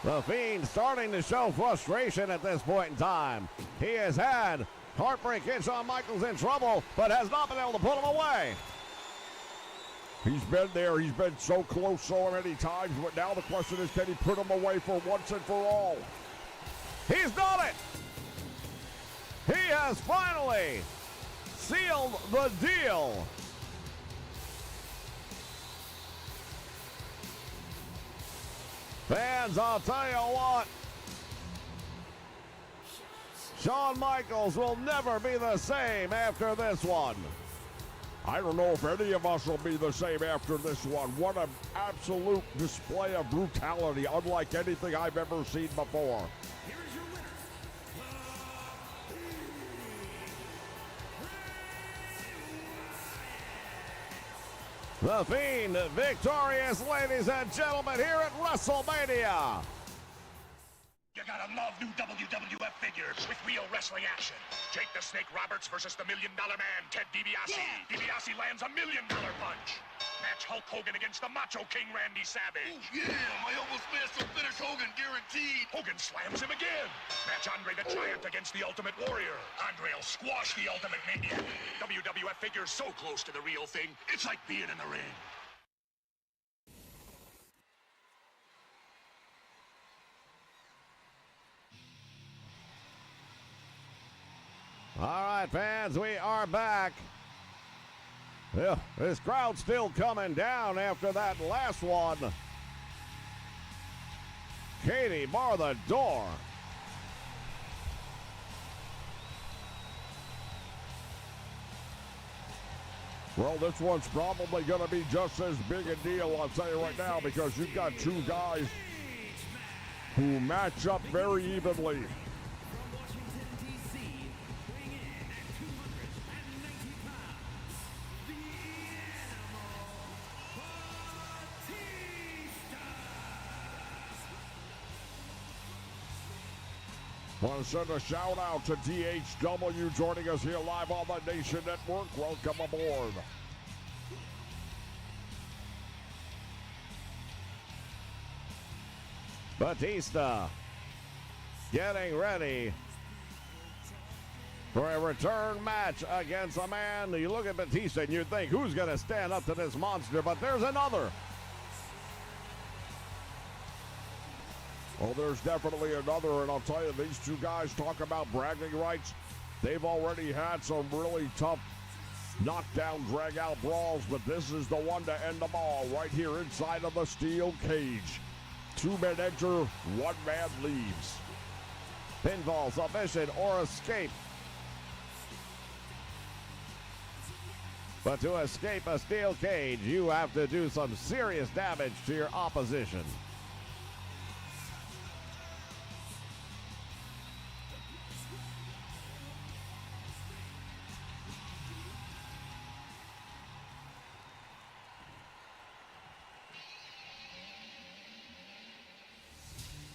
S1: The Fiend starting to show frustration at this point in time. He has had Heartbreak Kid Shawn Michaels in trouble, but has not been able to put him away.
S2: He's been there. He's been so close so many times, but now the question is, can he put him away for once and for all?
S1: He's done it. He has finally sealed the deal. Fans, I'll tell you what. Shawn Michaels will never be the same after this one.
S2: I don't know if any of us will be the same after this one. What an absolute display of brutality, unlike anything I've ever seen before.
S3: Here is your winner,
S1: The Fiend victorious, ladies and gentlemen, here at WrestleMania.
S5: You gotta love new WWF figures with real wrestling action. Jake the Snake Roberts versus the $1 Million Man, Ted DiBiase.
S3: Yeah.
S5: DiBiase lands a $1 Million punch. Match Hulk Hogan against the Macho King Randy Savage.
S6: Oh, yeah, my almost master finish Hogan guaranteed.
S5: Hogan slams him again. Match Andre the Giant against the Ultimate Warrior. Andre will squash the Ultimate Maniac. WWF figures so close to the real thing, it's like being in the ring.
S1: All right, fans, we are back. Yeah, this crowd's still coming down after that last one. Katie, bar the door.
S2: Well, this one's probably going to be just as big a deal, I'll tell you right now, because you've got two guys who match up very evenly. Want to send a shout out to DHW joining us here live on the Nation Network. Welcome aboard.
S1: Batista getting ready for a return match against a man. You look at Batista and you think, who's going to stand up to this monster? But there's another.
S2: Well, there's definitely another, and I'll tell you, these two guys talk about bragging rights. They've already had some really tough knockdown, drag-out brawls, but this is the one to end them all right here inside of the steel cage. Two men enter, one man leaves.
S1: Pinfall, submission, or escape. But to escape a steel cage, you have to do some serious damage to your opposition.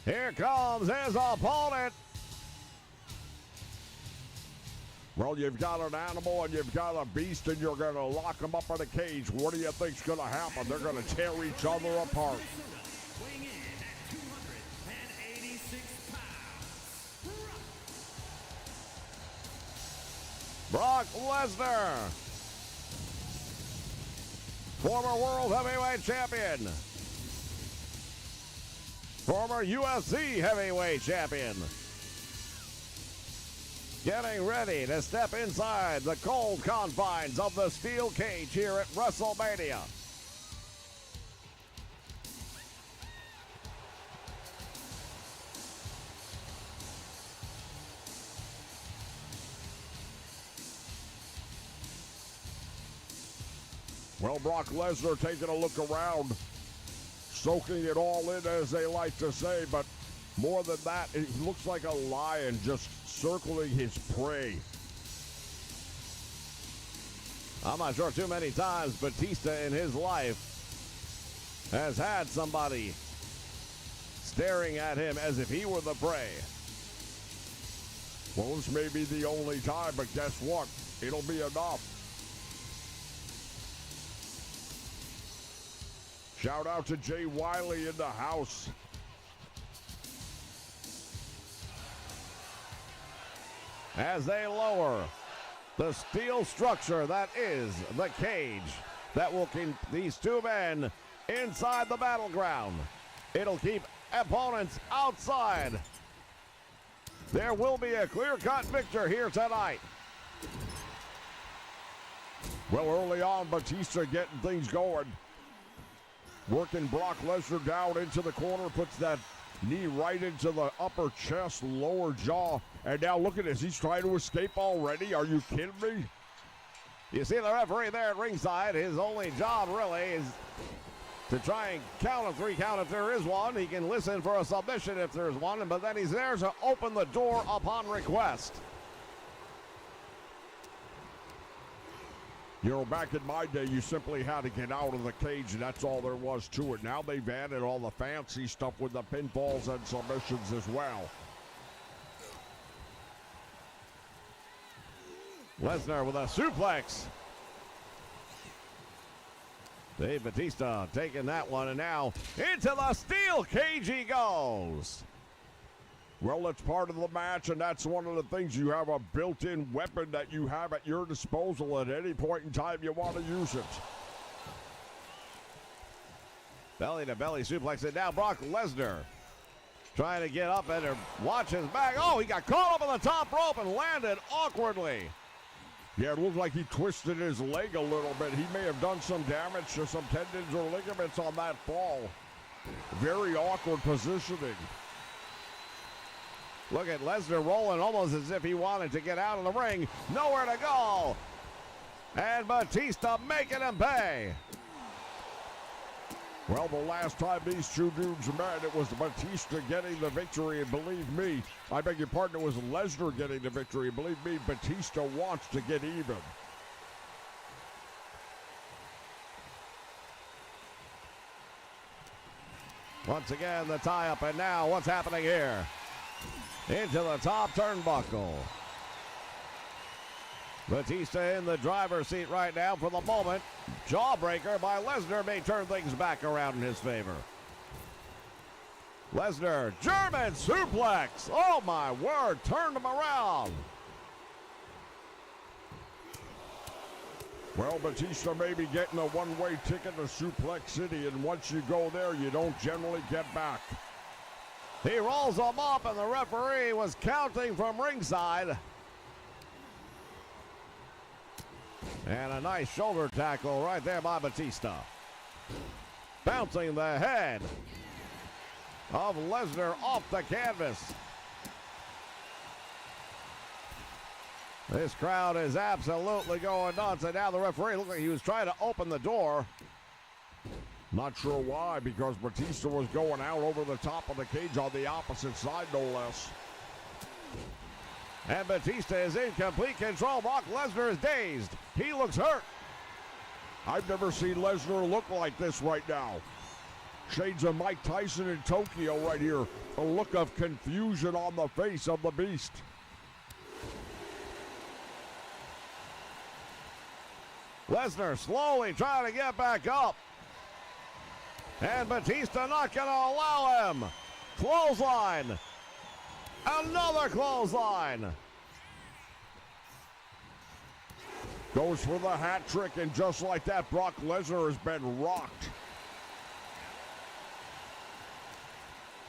S1: Here comes his opponent.
S2: Well, you've got an animal and you've got a beast, and you're going to lock them up in a cage. What do you think's going to happen? They're going to tear each other apart.
S3: weighing in at 286 pounds,
S1: Brock Lesnar, former World Heavyweight Champion, former UFC Heavyweight Champion, getting ready to step inside the cold confines of the steel cage here at WrestleMania.
S2: Well, Brock Lesnar taking a look around, soaking it all in, as they like to say, but more than that, he looks like a lion just circling his prey.
S1: I'm not sure too many times Batista in his life has had somebody staring at him as if he were the prey.
S2: Well, this may be the only time, but guess what? It'll be enough. Shout out to Jay Wiley in the house.
S1: As they lower the steel structure that is the cage that will keep these two men inside the battleground. It'll keep opponents outside. There will be a clear-cut victor here tonight.
S2: Well, early on, Batista getting things going. Working Brock Lesnar down into the corner, puts that knee right into the upper chest, lower jaw. And now look at this, he's trying to escape already. Are you kidding me?
S1: You see the referee there at ringside. His only job really is to try and count a 3 count if there is one. He can listen for a submission if there's one, but then he's there to open the door upon request.
S2: You know, back in my day, you simply had to get out of the cage, and that's all there was to it. Now they've added all the fancy stuff with the pinfalls and submissions as well.
S1: Lesnar with a suplex. Dave Batista taking that one, and now into the steel cage he goes.
S2: Well, it's part of the match, and that's one of the things. You have a built-in weapon that you have at your disposal at any point in time you want to use it.
S1: Belly-to-belly suplex, and now Brock Lesnar trying to get up and watch his back. Oh, he got caught up on the top rope and landed awkwardly.
S2: Yeah, it looked like he twisted his leg a little bit. He may have done some damage to some tendons or ligaments on that fall. Very awkward positioning.
S1: Look at Lesnar rolling almost as if he wanted to get out of the ring. Nowhere to go. And Batista making him pay.
S2: Well, the last time these two dudes met, it was Batista getting the victory, and believe me, I beg your pardon, it was Lesnar getting the victory. Believe me, Batista wants to get even.
S1: Once again, the tie-up, and now what's happening here? Into the top turnbuckle. Batista in the driver's seat right now for the moment. Jawbreaker by Lesnar may turn things back around in his favor. Lesnar, German suplex. Oh my word, turned him around.
S2: Well, Batista may be getting a one-way ticket to Suplex City, and once you go there, you don't generally get back.
S1: He rolls him up, and the referee was counting from ringside. And a nice shoulder tackle right there by Batista. Bouncing the head of Lesnar off the canvas. This crowd is absolutely going nuts, and now the referee looked like he was trying to open the door.
S2: Not sure why, because Batista was going out over the top of the cage on the opposite side, no less.
S1: And Batista is in complete control. Brock Lesnar is dazed. He looks hurt.
S2: I've never seen Lesnar look like this right now. Shades of Mike Tyson in Tokyo right here. A look of confusion on the face of the beast.
S1: Lesnar slowly trying to get back up. And Batista not going to allow him. Clothesline. Another clothesline.
S2: Goes for the hat trick, and just like that, Brock Lesnar has been rocked.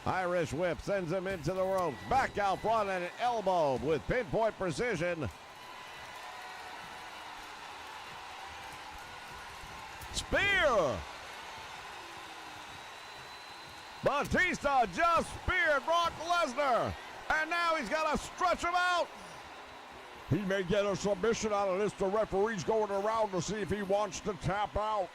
S1: Irish whip sends him into the ropes. Back out front and an elbow with pinpoint precision. Spear. Batista just speared Brock Lesnar. And now he's got to stretch him out.
S2: He may get a submission out of this. The referee's going around to see if he wants to tap out.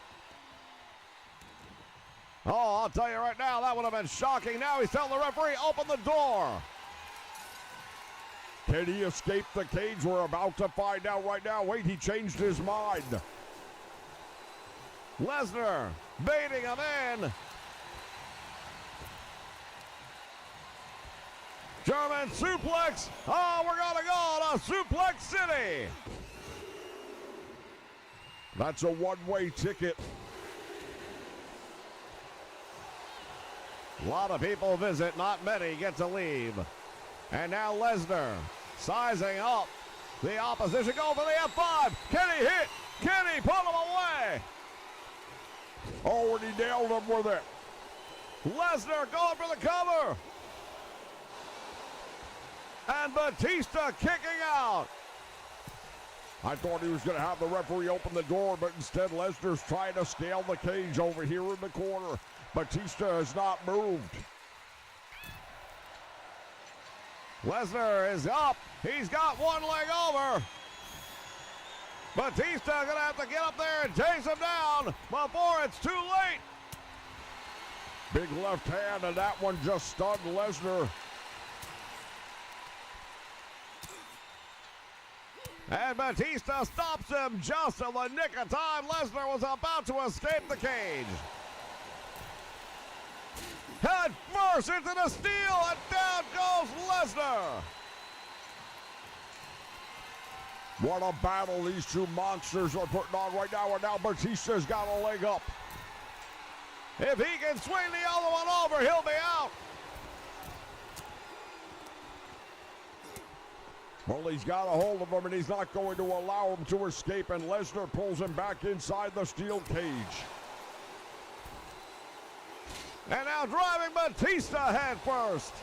S1: Oh, I'll tell you right now, that would have been shocking. Now he's telling the referee, open the door.
S2: Can he escape the cage? We're about to find out right now. Wait, he changed his mind.
S1: Lesnar baiting him in. German suplex. Oh, we're going to go to Suplex City.
S2: That's a one-way ticket.
S1: A lot of people visit, not many get to leave. And now Lesnar sizing up the opposition. Go for the F5. Can he hit? Can he put him away?
S2: Oh, and he nailed him with it.
S1: Lesnar going for the cover. And Batista kicking out.
S2: I thought he was going to have the referee open the door, but instead Lesnar's trying to scale the cage over here in the corner. Batista has not moved.
S1: Lesnar is up. He's got one leg over. Batista going to have to get up there and chase him down before it's too late.
S2: Big left hand, and that one just stunned Lesnar.
S1: And Batista stops him just in the nick of time. Lesnar was about to escape the cage. Head first into the steel, and down goes Lesnar.
S2: What a battle these two monsters are putting on right now, and now Batista's got a leg up.
S1: If he can swing the other one over, he'll be out.
S2: Well, he's got a hold of him, and he's not going to allow him to escape, and Lesnar pulls him back inside the steel cage.
S1: And now driving Batista head first.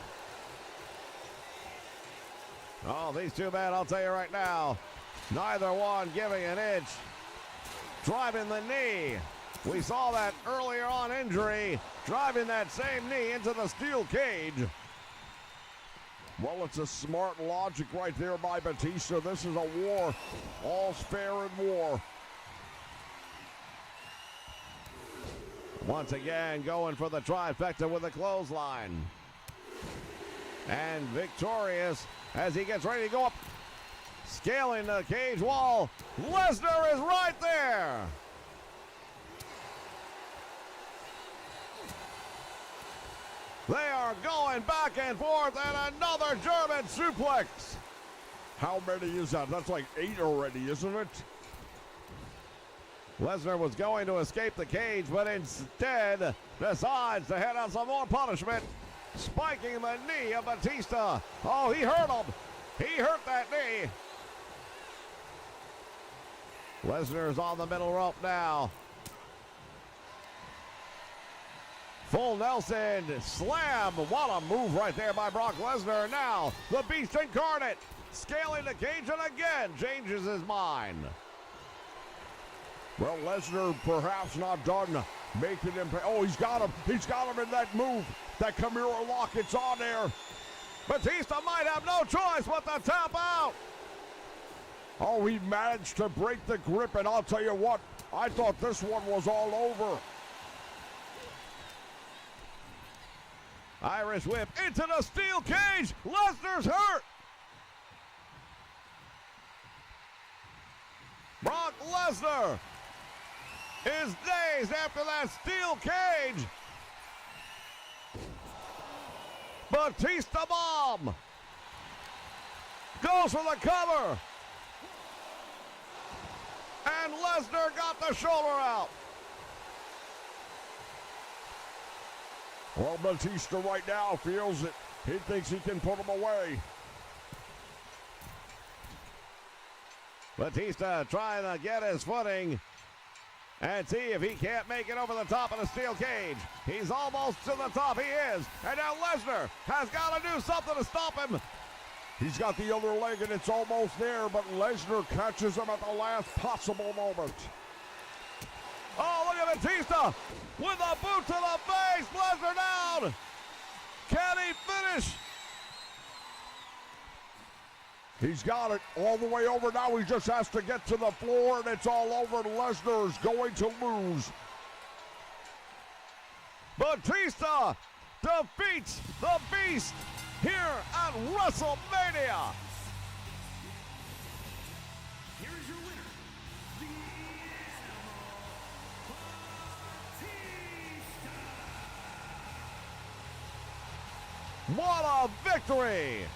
S1: Oh, these two men, I'll tell you right now, neither one giving an inch. Driving the knee. We saw that earlier on injury, driving that same knee into the steel cage.
S2: Well, it's a smart logic right there by Batista. This is a war. All's fair in war.
S1: Once again, going for the trifecta with a clothesline. And victorious as he gets ready to go up. Scaling the cage wall. Lesnar is right there. They are going back and forth, and another German suplex.
S2: How many is that? That's like 8 already, isn't it?
S1: Lesnar was going to escape the cage, but instead decides to head on some more punishment, spiking the knee of Batista. Oh, he hurt him. He hurt that knee. Lesnar's on the middle rope now. Full Nelson slam. What a move right there by Brock Lesnar. Now the Beast Incarnate scaling the cage and again changes his mind.
S2: Well, Lesnar perhaps not done making him pay. Oh, he's got him. He's got him in that move. That Kimura lock, it's on there.
S1: Batista might have no choice but to tap out.
S2: Oh, he managed to break the grip, and I'll tell you what, I thought this one was all over.
S1: Irish whip into the steel cage. Lesnar's hurt. Brock Lesnar is dazed after that steel cage. Batista bomb. Goes for the cover. And Lesnar got the shoulder out.
S2: Well, Batista right now feels it. He thinks he can put him away.
S1: Batista trying to get his footing and see if he can't make it over the top of the steel cage. He's almost to the top. He is. And now Lesnar has got to do something to stop him.
S2: He's got the other leg, and it's almost there, but Lesnar catches him at the last possible moment.
S1: Oh, look at Batista with a boot to the face. Lesnar down. Can he finish?
S2: He's got it all the way over now. He just has to get to the floor, and it's all over. Lesnar's going to lose.
S1: Batista defeats the Beast here at WrestleMania.
S3: Here is your winner, the Batista.
S1: What a victory!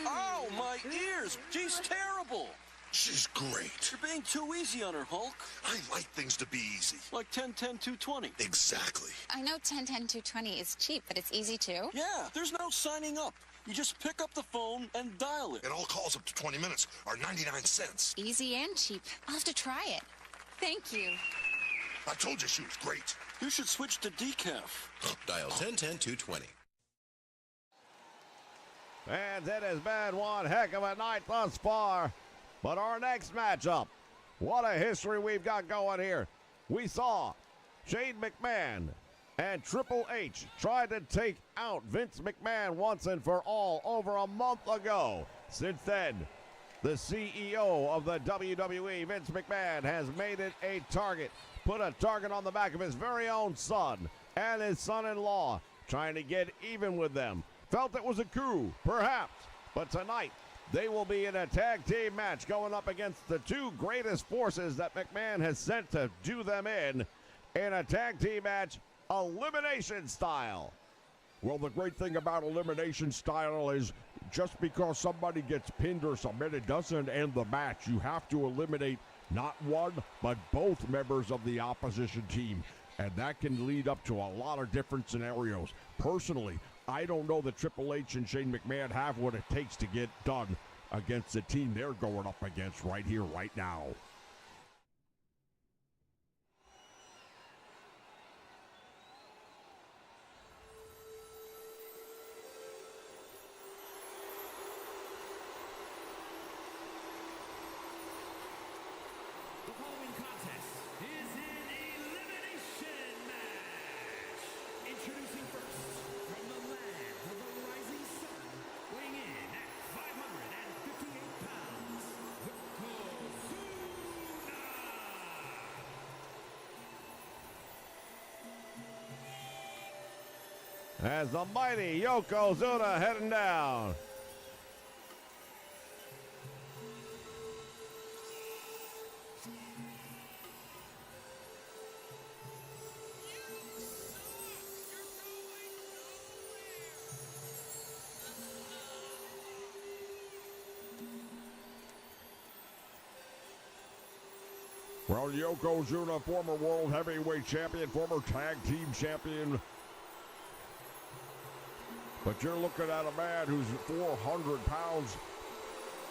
S7: Oh, my ears! She's terrible!
S6: She's great.
S7: You're being too easy on her, Hulk.
S6: I like things to be easy.
S7: Like 10-10-220.
S6: Exactly.
S8: I know 10-10-220 is cheap, but it's easy too.
S7: Yeah, there's no signing up. You just pick up the phone and dial it.
S6: And all calls up to 20 minutes are 99 cents.
S8: Easy and cheap. I'll have to try it. Thank you.
S6: I told you she was great.
S7: You should switch to decaf.
S6: Dial 10-10-220.
S1: And it has been one heck of a night thus far. But our next matchup, what a history we've got going here. We saw Shane McMahon and Triple H try to take out Vince McMahon once and for all over a month ago. Since then, the CEO of the WWE, Vince McMahon, has made it a target, put a target on the back of his very own son and his son-in-law, trying to get even with them. Felt it was a coup, perhaps, but tonight, they will be in a tag team match going up against the two greatest forces that McMahon has sent to do them in a tag team match, elimination style.
S2: Well, the great thing about elimination style is just because somebody gets pinned or submitted doesn't end the match. You have to eliminate not one, but both members of the opposition team. And that can lead up to a lot of different scenarios. Personally, I don't know that Triple H and Shane McMahon have what it takes to get done against the team they're going up against right here, right now.
S3: The following contest is an elimination match. Introducing first, from the land of the rising sun, weighing in at 558 pounds, Yokozuna.
S1: As the mighty Yokozuna heading down.
S2: Well, Yokozuna, former World Heavyweight Champion, former Tag Team Champion. But you're looking at a man who's 400 pounds,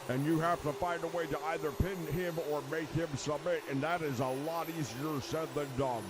S2: and you have to find a way to either pin him or make him submit, and that is a lot easier said than done.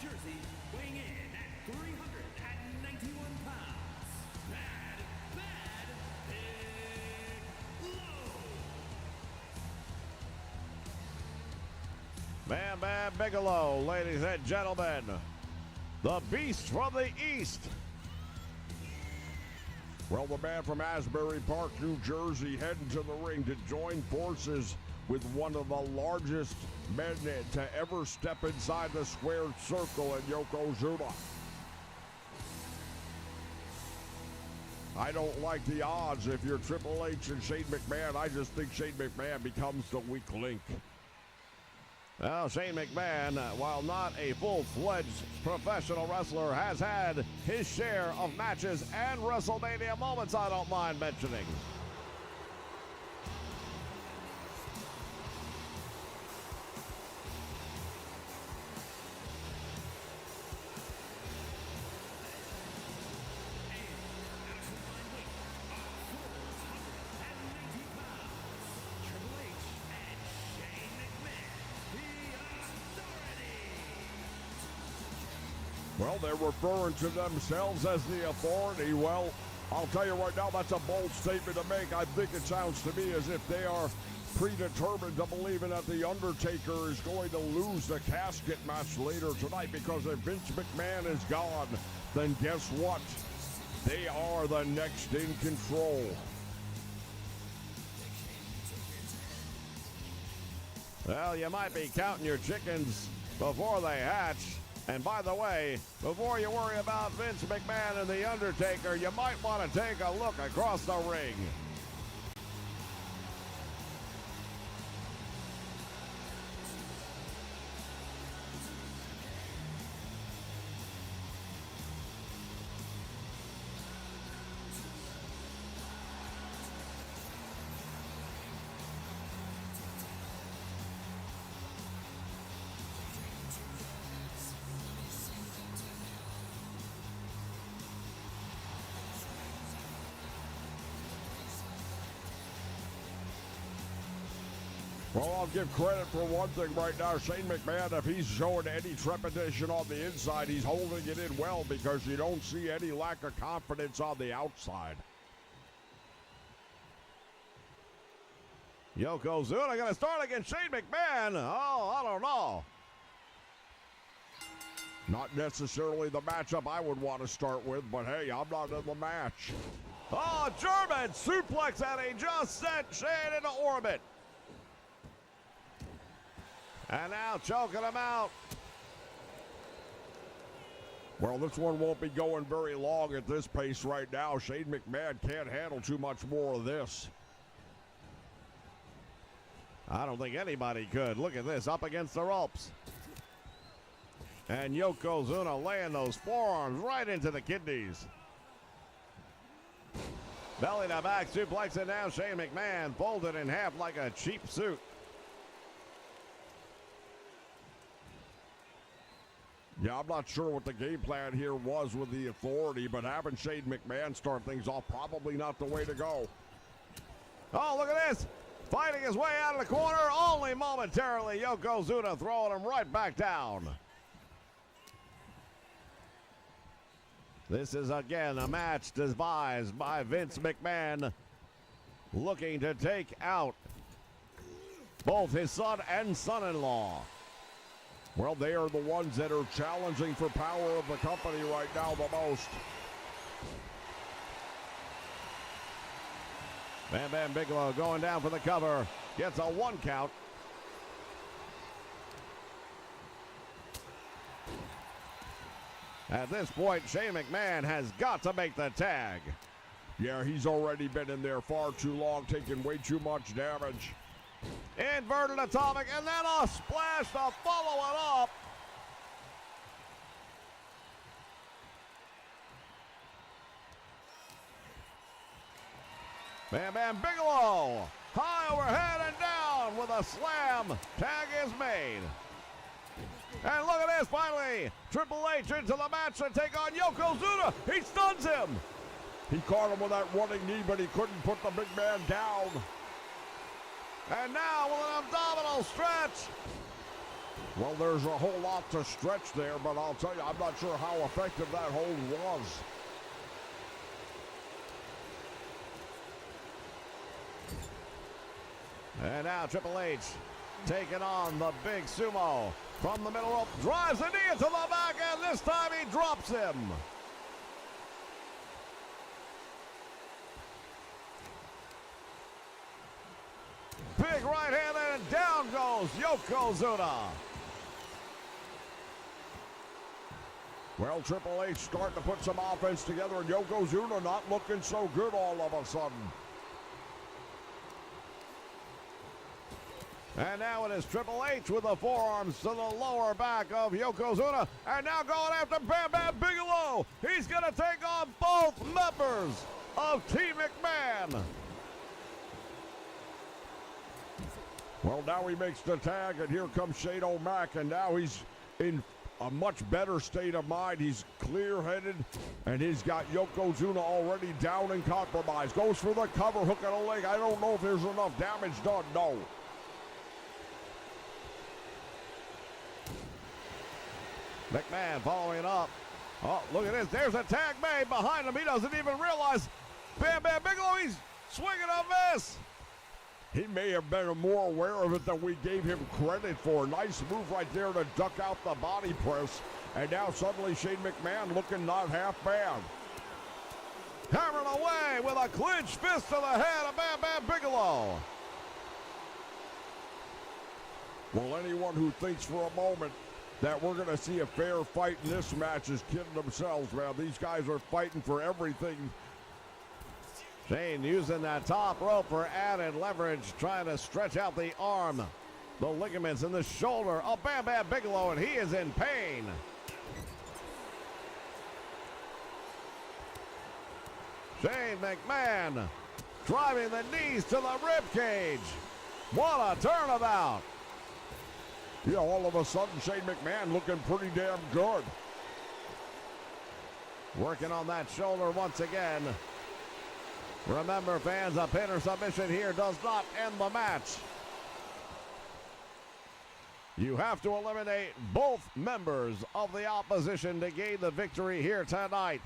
S3: Jersey, weighing in at 391 pounds, Bad Big Low.
S1: Bam Bam Bigelow, ladies and gentlemen. The Beast from the East.
S2: Well, the man from Asbury Park, New Jersey, heading to the ring to join forces with one of the largest men to ever step inside the squared circle in Yokozuna. I don't like the odds if you're Triple H and Shane McMahon. I just think Shane McMahon becomes the weak link.
S1: Well, Shane McMahon, while not a full-fledged professional wrestler, has had his share of matches and WrestleMania moments I don't mind mentioning.
S2: Well, they're referring to themselves as the Authority. Well, I'll tell you right now, that's a bold statement to make. I think it sounds to me as if they are predetermined to believing that The Undertaker is going to lose the casket match later tonight, because if Vince McMahon is gone, then guess what? They are the next in control.
S1: Well, you might be counting your chickens before they hatch. And by the way, before you worry about Vince McMahon and The Undertaker, you might want to take a look across the ring.
S2: Well, I'll give credit for one thing right now. Shane McMahon, if he's showing any trepidation on the inside, he's holding it in well, because you don't see any lack of confidence on the outside.
S1: Yokozuna going to start against Shane McMahon. Oh, I don't know.
S2: Not necessarily the matchup I would want to start with, but hey, I'm not in the match.
S1: Oh, German suplex, and he just sent Shane into orbit. And now choking him out.
S2: Well, this one won't be going very long at this pace right now. Shane McMahon can't handle too much more of this.
S1: I don't think anybody could. Look at this, up against the ropes. And Yokozuna laying those forearms right into the kidneys. Belly to back suplex, and now Shane McMahon folded in half like a cheap suit.
S2: Yeah, I'm not sure what the game plan here was with the Authority, but having Shane McMahon start things off, probably not the way to go.
S1: Oh, look at this. Fighting his way out of the corner, only momentarily. Yokozuna throwing him right back down. This is, again, a match devised by Vince McMahon, looking to take out both his son and son-in-law.
S2: Well, they are the ones that are challenging for power of the company right now the most.
S1: Bam Bam Bigelow going down for the cover. Gets a 1 count. At this point, Shane McMahon has got to make the tag.
S2: Yeah, he's already been in there far too long, taking way too much damage.
S1: Inverted atomic, and then a splash to follow it up. Bam Bam Bigelow, high overhead and down with a slam. Tag is made. And look at this, finally, Triple H into the match to take on Yokozuna. He stuns him.
S2: He caught him with that running knee, but he couldn't put the big man down.
S1: And now with an abdominal stretch.
S2: Well, there's a whole lot to stretch there, but I'll tell you, I'm not sure how effective that hold was.
S1: And now Triple H taking on the big sumo from the middle rope. Drives the knee into the back, and this time he drops him. Big right hand, and down goes Yokozuna.
S2: Well, Triple H starting to put some offense together, and Yokozuna not looking so good all of a sudden.
S1: And now it is Triple H with the forearms to the lower back of Yokozuna. And now going after Bam Bam Bigelow. He's going to take on both members of Team McMahon.
S2: Well, now he makes the tag, and here comes Shane O'Mac, and now he's in a much better state of mind. He's clear-headed, and he's got Yokozuna already down and compromised. Goes for the cover, hook and a leg. I don't know if there's enough damage done. No.
S1: McMahon following up Oh, look at this. There's a tag made behind him. He doesn't even realize. Bam Bam Bigelow, he's swinging a miss.
S2: He may have been more aware of it than we gave him credit for. Nice move right there to duck out the body press. And now suddenly Shane McMahon looking not half bad.
S1: Hammered away with a clenched fist to the head of Bam Bam Bigelow.
S2: Well, anyone who thinks for a moment that we're going to see a fair fight in this match is kidding themselves, man. These guys are fighting for everything.
S1: Shane using that top rope for added leverage, trying to stretch out the arm, the ligaments in the shoulder of Bam Bam Bigelow, and he is in pain. Shane McMahon driving the knees to the rib cage. What a turnabout.
S2: Yeah, all of a sudden Shane McMahon looking pretty damn good.
S1: Working on that shoulder once again. Remember, fans, a pin or submission here does not end the match. You have to eliminate both members of the opposition to gain the victory here tonight.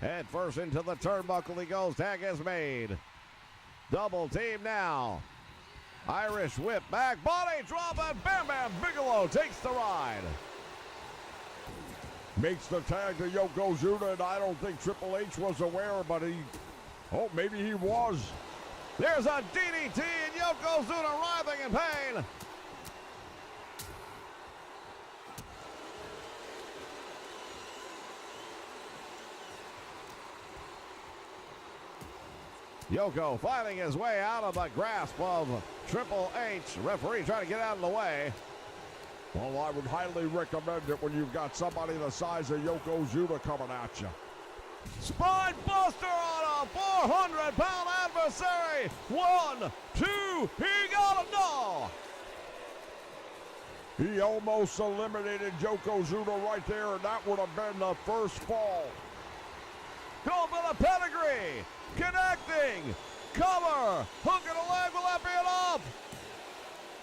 S1: Head first into the turnbuckle he goes. Tag is made. Double team now. Irish whip back. Body drop, and Bam Bam Bigelow takes the ride.
S2: Makes the tag to Yokozuna, and I don't think Triple H was aware, but oh, maybe he was.
S1: There's a DDT, and Yokozuna writhing in pain. Yoko fighting his way out of the grasp of Triple H. Referee trying to get out of the way.
S2: Well, I would highly recommend it when you've got somebody the size of Yokozuna coming at you.
S1: Spine buster on a 400-pound adversary. 1, 2, he got him. No.
S2: He almost eliminated Yokozuna right there, and that would have been the first fall.
S1: Going for the pedigree. Connecting. Cover. Hooking a leg. Will that be enough?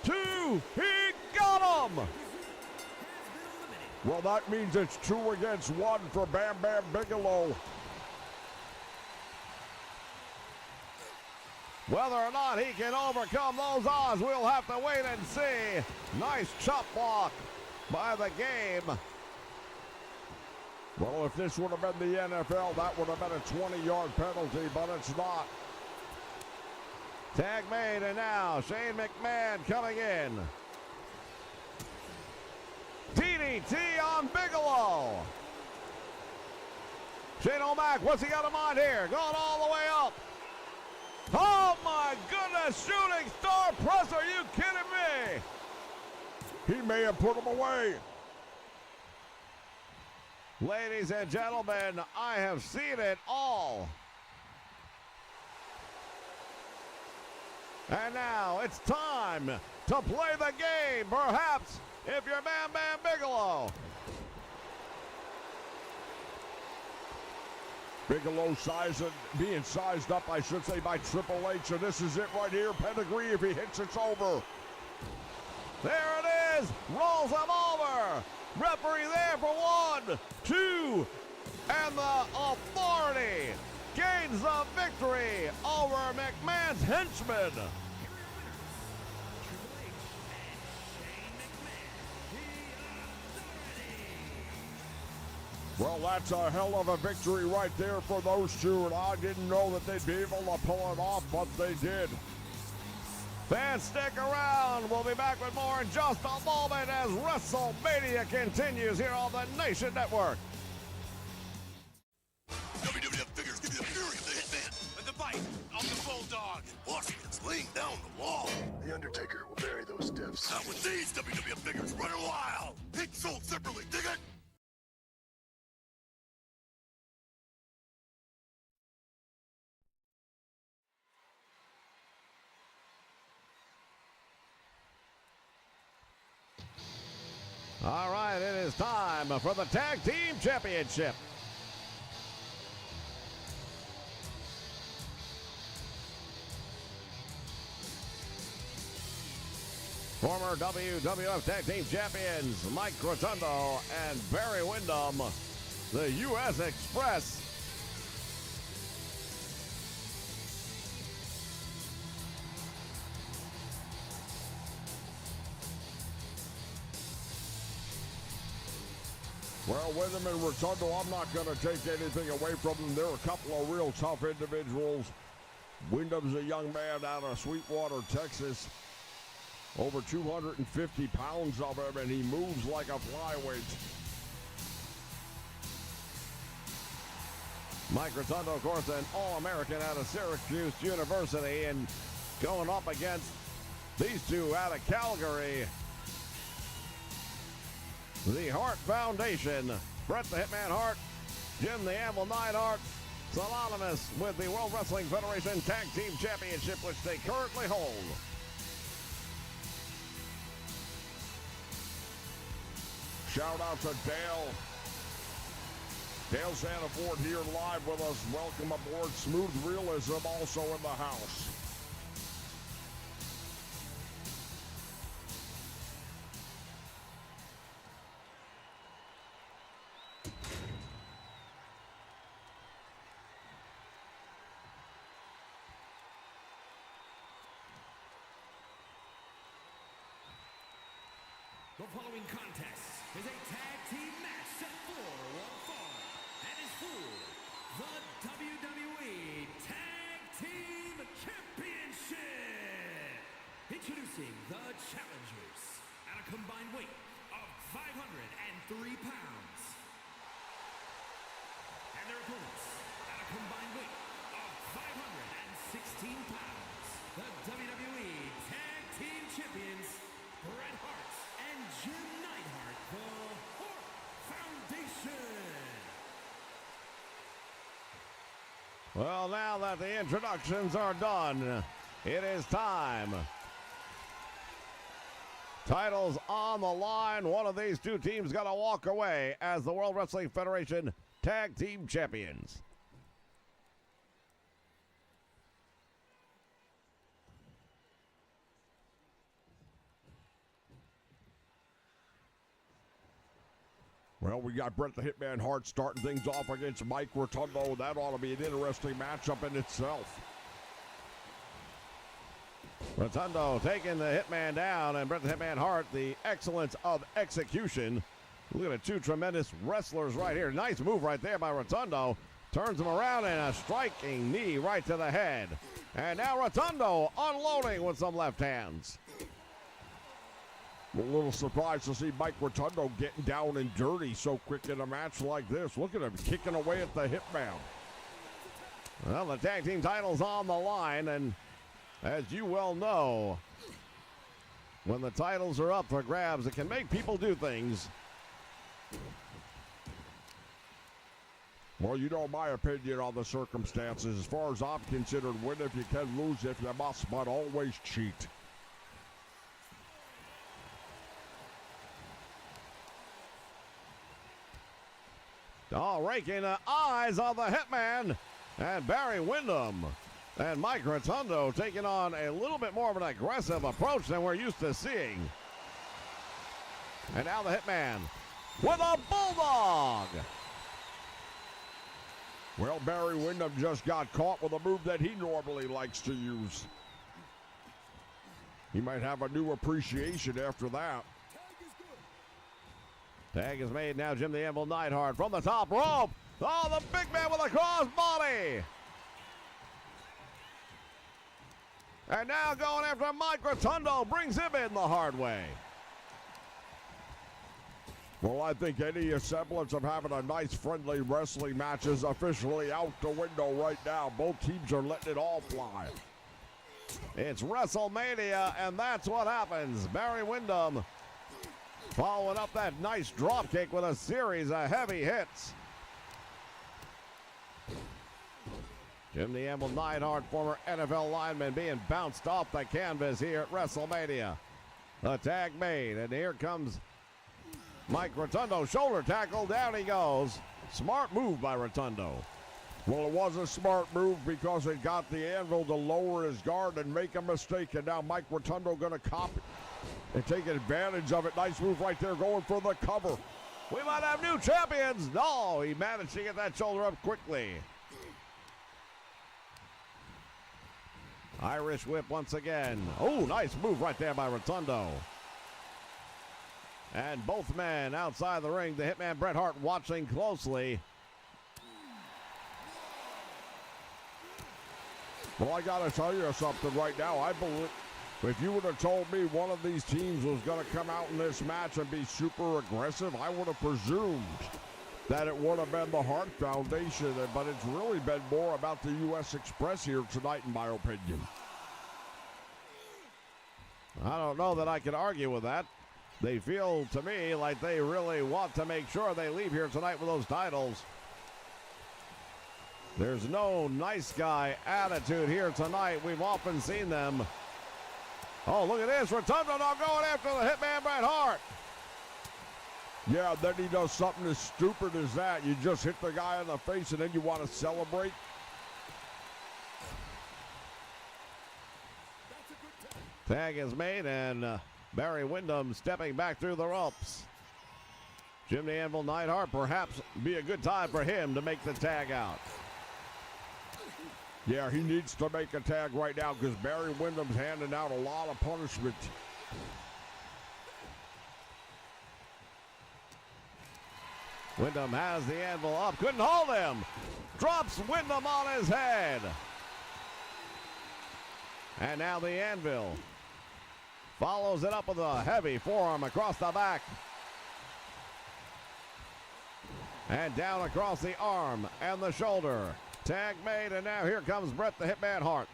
S1: 2. He got him.
S2: Well, that means it's 2 against 1 for Bam Bam Bigelow.
S1: Whether or not he can overcome those odds, we'll have to wait and see. Nice chop block by the game.
S2: Well, if this would have been the NFL, that would have been a 20-yard penalty, but it's not.
S1: Tag made, and now Shane McMahon coming in. DDT on Bigelow. Shane O'Mac, what's he got in mind here? Going all the way up. Oh my goodness, shooting star press, are you kidding me?
S2: He may have put him away.
S1: Ladies and gentlemen, I have seen it all. And now it's time to play the game, perhaps, if you're Bam Bam Bigelow.
S2: Bigelow being sized up, I should say, by Triple H, and this is it right here. Pedigree, if he hits, it's over.
S1: There it is, rolls him over. Referee there for 1, 2, and the Authority gains the victory over McMahon's henchman.
S2: Well, that's a hell of a victory right there for those two, and I didn't know that they'd be able to pull it off, but they did.
S1: Fans, stick around. We'll be back with more in just a moment as WrestleMania continues here on the Nation Network.
S6: WWF figures give you the fury of the Hitman.
S3: And the bite of the Bulldog.
S6: Horseman's laying down the law.
S9: The Undertaker will bury those stiffs.
S6: Not with these WWF figures running wild. Each sold separately, dig it?
S1: All right, it is time for the Tag Team Championship. Former WWF Tag Team Champions Mike Rotundo and Barry Windham, the U.S. Express.
S2: Well, Windham and Rotundo, I'm not going to take anything away from them. They're a couple of real tough individuals. Windham's a young man out of Sweetwater, Texas. Over 250 pounds of him, and he moves like a flyweight.
S1: Mike Rotundo, of course, an All-American out of Syracuse University, and going up against these two out of Calgary. The Hart Foundation, Bret the Hitman Hart, Jim the Anvil Neidhart, synonymous with the World Wrestling Federation Tag Team Championship, which they currently hold.
S2: Shout out to Dale. Dale Sanaford here live with us. Welcome aboard. Smooth Realism also in the house.
S3: The following contest is a tag team match set for one fall and is for the WWE Tag Team Championship. Introducing the challengers at a combined weight of 503 pounds. And their opponents at a combined weight of 516 pounds. The WWE Tag Team Champions, Bret Hart and Jim Neidhart, the Hart Foundation.
S1: Well, now that the introductions are done, it is time. Titles on the line. One of these two teams got to walk away as the World Wrestling Federation Tag Team Champions.
S2: Well, we got Bret the Hitman Hart starting things off against Mike Rotundo. That ought to be an interesting matchup in itself.
S1: Rotundo taking the Hitman down, and Bret the Hitman Hart, the excellence of execution. Look at the two tremendous wrestlers right here. Nice move right there by Rotundo. Turns him around and a striking knee right to the head. And now Rotundo unloading with some left hands.
S2: A little surprised to see Mike Rotundo getting down and dirty so quick in a match like this. Look at him kicking away at the Hitman.
S1: Well, the tag team title's on the line, and as you well know, when the titles are up for grabs, it can make people do things.
S2: Well, you know my opinion on the circumstances. As far as I'm considered, win if you can, lose if you must, but always cheat.
S1: Oh, raking the eyes of the Hitman and Barry Windham. And Mike Rotundo taking on a little bit more of an aggressive approach than we're used to seeing. And now the Hitman with a bulldog.
S2: Well, Barry Windham just got caught with a move that he normally likes to use. He might have a new appreciation after that.
S1: Tag is made now. Jim the Anvil Neidhart from the top rope. Oh, the big man with a crossbody. And now going after Mike Rotundo, brings him in the hard way.
S2: Well, I think any semblance of having a nice friendly wrestling match is officially out the window right now. Both teams are letting it all fly.
S1: It's WrestleMania, and that's what happens. Barry Windham following up that nice drop kick with a series of heavy hits. Jim the Anvil Neidhart, former NFL lineman, being bounced off the canvas here at WrestleMania. The tag made, and here comes Mike Rotundo. Shoulder tackle, down he goes. Smart move by Rotundo.
S2: Well, it was a smart move because it got the Anvil to lower his guard and make a mistake, and now Mike Rotundo going to copy. and taking advantage of it. Nice move right there, going for the cover.
S1: We might have new champions. No, he managed to get that shoulder up quickly. Irish whip once again. Oh, nice move right there by Rotundo. And both men outside the ring. The Hitman Bret Hart watching closely.
S2: Well, I got to tell you something right now. I believe if you would have told me one of these teams was going to come out in this match and be super aggressive, I would have presumed that it would have been the Hart Foundation. But it's really been more about the U.S. Express here tonight, in my opinion.
S1: I don't know that I can argue with that. They feel to me like they really want to make sure they leave here tonight with those titles. There's no nice guy attitude here tonight. We've often seen them. Oh, look at this. Rotundo now going after the Hitman Bret Hart.
S2: Yeah, then he does something as stupid as that. You just hit the guy in the face and then you want to celebrate.
S1: Tag is made, and Barry Windham stepping back through the ropes. Jim the Anvil Neidhart, perhaps be a good time for him to make the tag out.
S2: Yeah, he needs to make a tag right now because Barry Windham's handing out a lot of punishment.
S1: Windham has the Anvil up, couldn't hold him. Drops Windham on his head. And now the Anvil follows it up with a heavy forearm across the back. And down across the arm and the shoulder. Tag made, and now here comes Bret the Hitman Hart.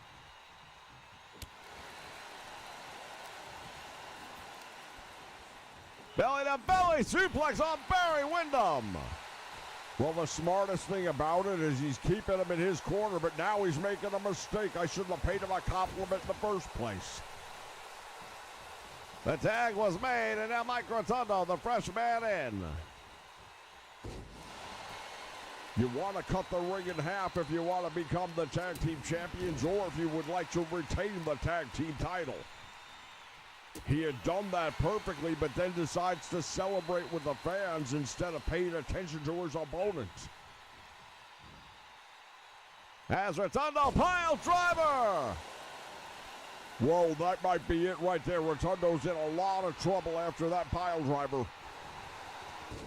S1: Belly to belly suplex on Barry Windham.
S2: Well, the smartest thing about it is he's keeping him in his corner, but now he's making a mistake. I shouldn't have paid him a compliment in the first place.
S1: The tag was made, and now Mike Rotundo, the fresh man in.
S2: You want to cut the ring in half if you want to become the tag team champions, or if you would like to retain the tag team title. He had done that perfectly, but then decides to celebrate with the fans instead of paying attention to his opponent.
S1: As Rotundo pile driver.
S2: Whoa, that might be it right there. Rotundo's in a lot of trouble after that pile driver.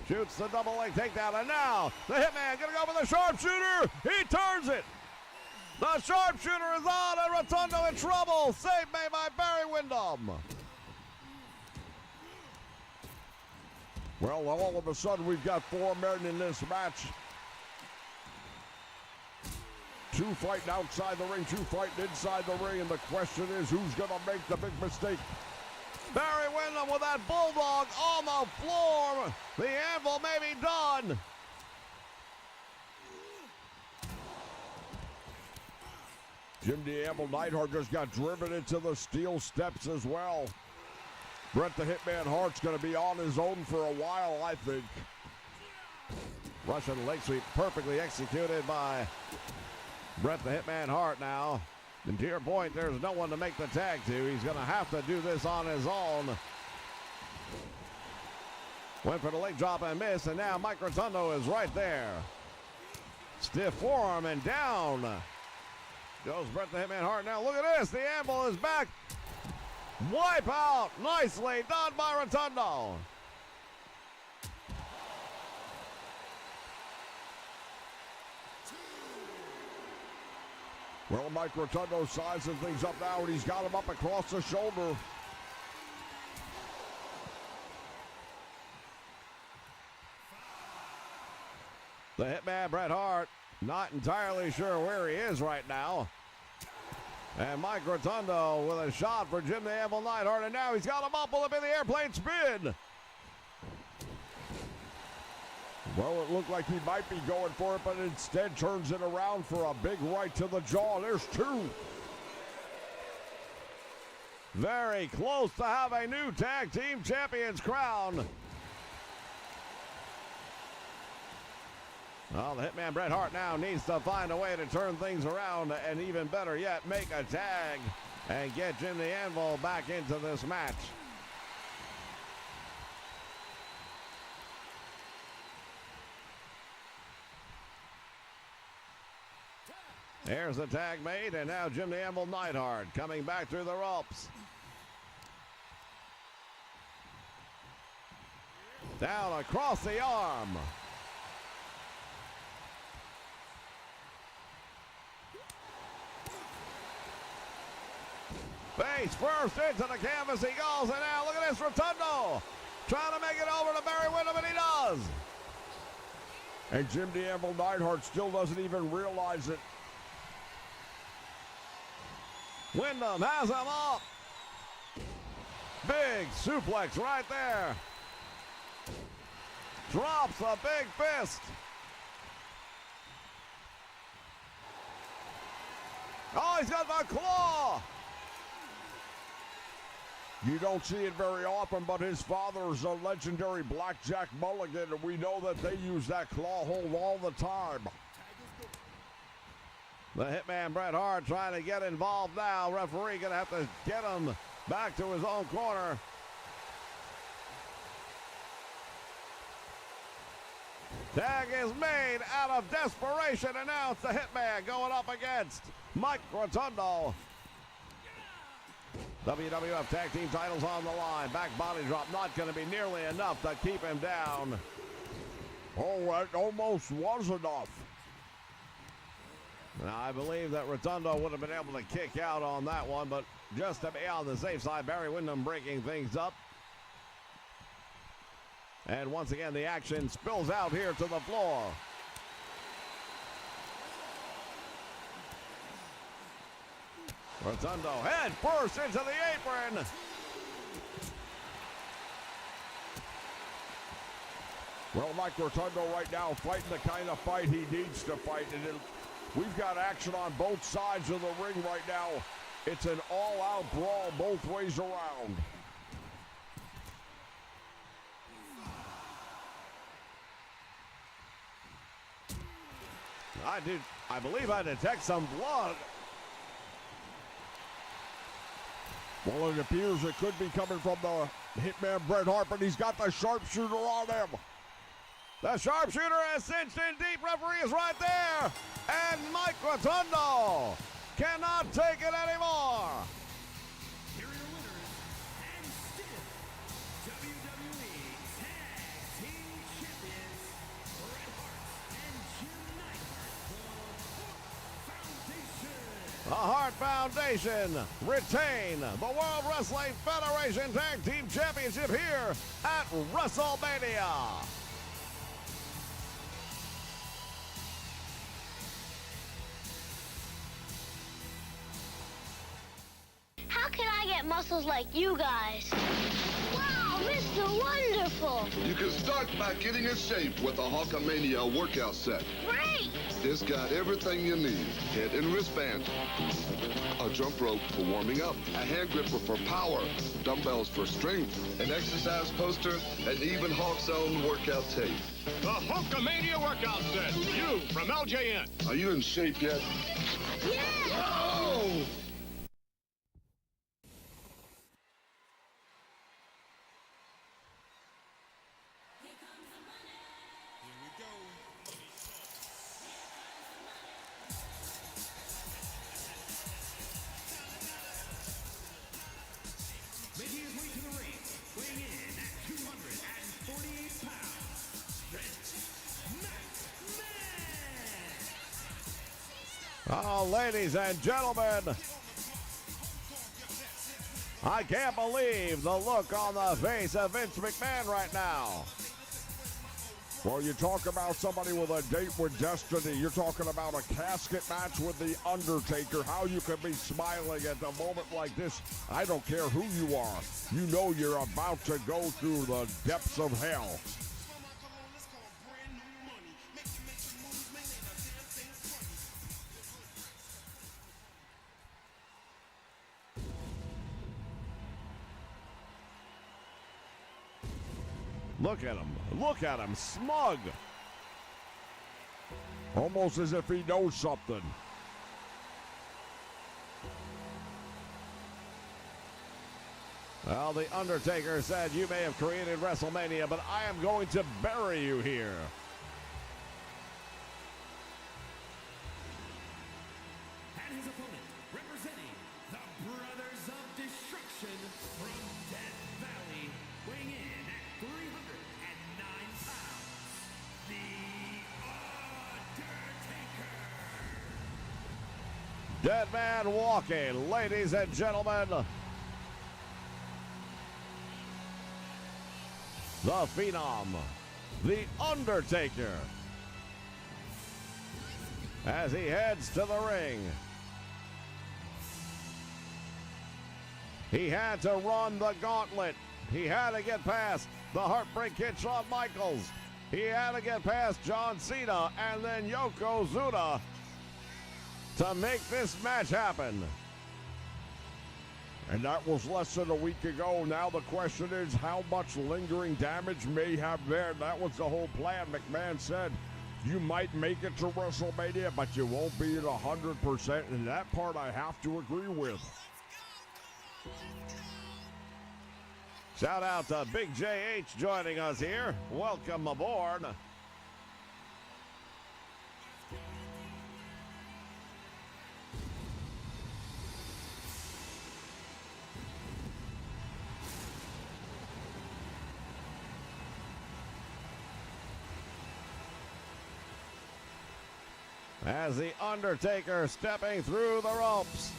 S1: Shoots the double leg takedown, and now the Hitman gonna go for the sharpshooter. He turns it. The sharpshooter is on, and Rotundo in trouble. Save made by Barry Windham.
S2: Well, all of a sudden, we've got 4 men in this match. 2 fighting outside the ring, 2 fighting inside the ring, and the question is, who's going to make the big mistake?
S1: Barry Windham with that bulldog on the floor. The Anvil may be done.
S2: Jim the Anvil Neidhart just got driven into the steel steps as well. Bret the Hitman Hart's going to be on his own for a while, I think.
S1: Russian leg sweep perfectly executed by Bret the Hitman Hart now. And to your point, there's no one to make the tag to. He's going to have to do this on his own. Went for the leg drop and miss, and now Mike Rotundo is right there. Stiff forearm and down goes Bret the Hitman Hart. Now look at this. The Anvil is back. Wipe out. Nicely done by Rotundo.
S2: Well, Mike Rotundo sizing things up now, and he's got him up across the shoulder.
S1: The Hitman Bret Hart not entirely sure where he is right now. And Mike Rotundo with a shot for Jim the Anvil Neidhart, and now he's got him up. Will it be the airplane spin?
S2: Well, it looked like he might be going for it, but instead turns it around for a big right to the jaw. There's 2.
S1: Very close to have a new tag team champions crown. Well, the Hitman Bret Hart now needs to find a way to turn things around, and even better yet, make a tag and get Jim the Anvil back into this match. There's the tag made, and now Jim the Anvil Neidhart coming back through the ropes. Down across the arm. Face first into the canvas he goes, and now look at this, Rotundo trying to make it over to Barry Windham, and he does.
S2: And Jim the Anvil Neidhart still doesn't even realize it.
S1: Windham has him up. Big suplex right there. Drops a big fist. Oh, he's got the claw.
S2: You don't see it very often, but his father is a legendary Blackjack Mulligan, and we know that they use that claw hold all the time.
S1: The Hitman Bret Hart trying to get involved now. Referee going to have to get him back to his own corner. Tag is made out of desperation, and now it's the Hitman going up against Mike Rotundo. WWF Tag Team titles on the line. Back body drop not going to be nearly enough to keep him down.
S2: Oh, that almost was enough.
S1: Now, I believe that Rotundo would have been able to kick out on that one, but just to be on the safe side, Barry Windham breaking things up. And once again, the action spills out here to the floor. Rotundo head first into the apron.
S2: Well, Mike Rotundo right now fighting the kind of fight he needs to fight. And we've got action on both sides of the ring right now. It's an all-out brawl both ways around.
S1: I believe I detect some blood.
S2: Well, it appears it could be coming from the Hitman Bret Hart, but he's got the sharpshooter on him.
S1: The sharpshooter has cinched in deep. Referee is right there. And Mike Rotundo cannot take it anymore.
S3: Here are your winners, and still WWE Tag Team Champions, Bret Hart and Jim Neidhart,
S1: The Hart Foundation retain the World Wrestling Federation Tag Team Championship here at WrestleMania.
S10: How can I get muscles like you guys? Wow, Mr. Wonderful!
S6: You can start by getting in shape with a Hulkamania workout set.
S10: Great!
S6: It's got everything you need. Head and wristband, a jump rope for warming up, a hand gripper for power, dumbbells for strength, an exercise poster, and even Hulk's own workout tape.
S5: The Hulkamania workout set. You from LJN.
S6: Are you in shape yet?
S10: Yeah!
S6: Oh!
S3: making his way to the ring, weighing in at 248 pounds, Vince McMahon.
S1: Oh, ladies and gentlemen, I can't believe the look on the face of Vince McMahon right now.
S2: Well, you talk about somebody with a date with destiny. You're talking about a casket match with The Undertaker. How you can be smiling at a moment like this. I don't care who you are. You know you're about to go through the depths of hell.
S1: Look at him. Look at him. Smug.
S2: Almost as if he knows something.
S1: Well, The Undertaker said, you may have created WrestleMania, but I am going to bury you here.
S3: his opponent, representing the Brothers of Destruction from Death Valley, weighing in at 309 pounds, The Undertaker.
S1: Dead man walking, ladies and gentlemen. The Phenom, The Undertaker, as he heads to the ring. He had to run the gauntlet. He had to get past the Heartbreak Kid Shawn Michaels. He had to get past John Cena and then Yokozuna to make this match happen.
S2: And that was less than a week ago. Now the question is, how much lingering damage may have there? That was the whole plan. McMahon said, you might make it to WrestleMania, but you won't be at 100%. And that part I have to agree with.
S1: Shout out to Big JH joining us here. Welcome aboard. As the Undertaker stepping through the ropes.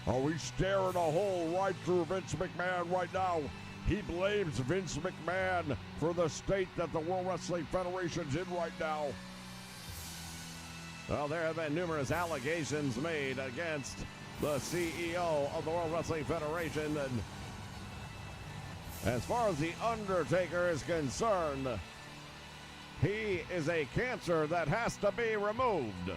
S2: Oh, he's staring a hole right through Vince McMahon right now. He blames Vince McMahon for the state that the World Wrestling Federation's in right now.
S1: Well, there have been numerous allegations made against the CEO of the World Wrestling Federation, and as far as The Undertaker is concerned, he is a cancer that has to be removed.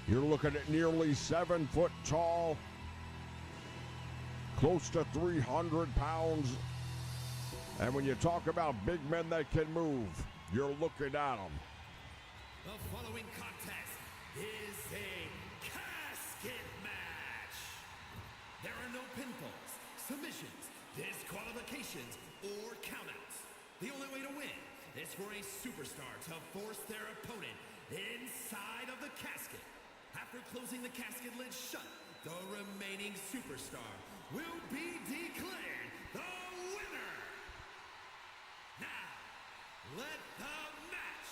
S2: You're looking at nearly 7 foot tall, close to 300 pounds. And when you talk about big men that can move, you're looking at them.
S3: The following contest is a casket match. There are no pinfalls, submissions, disqualifications, or countouts. The only way to win is for a superstar to force their opponent inside of the casket. After closing the casket lid shut, the remaining superstar will be declared the winner. Now, let the match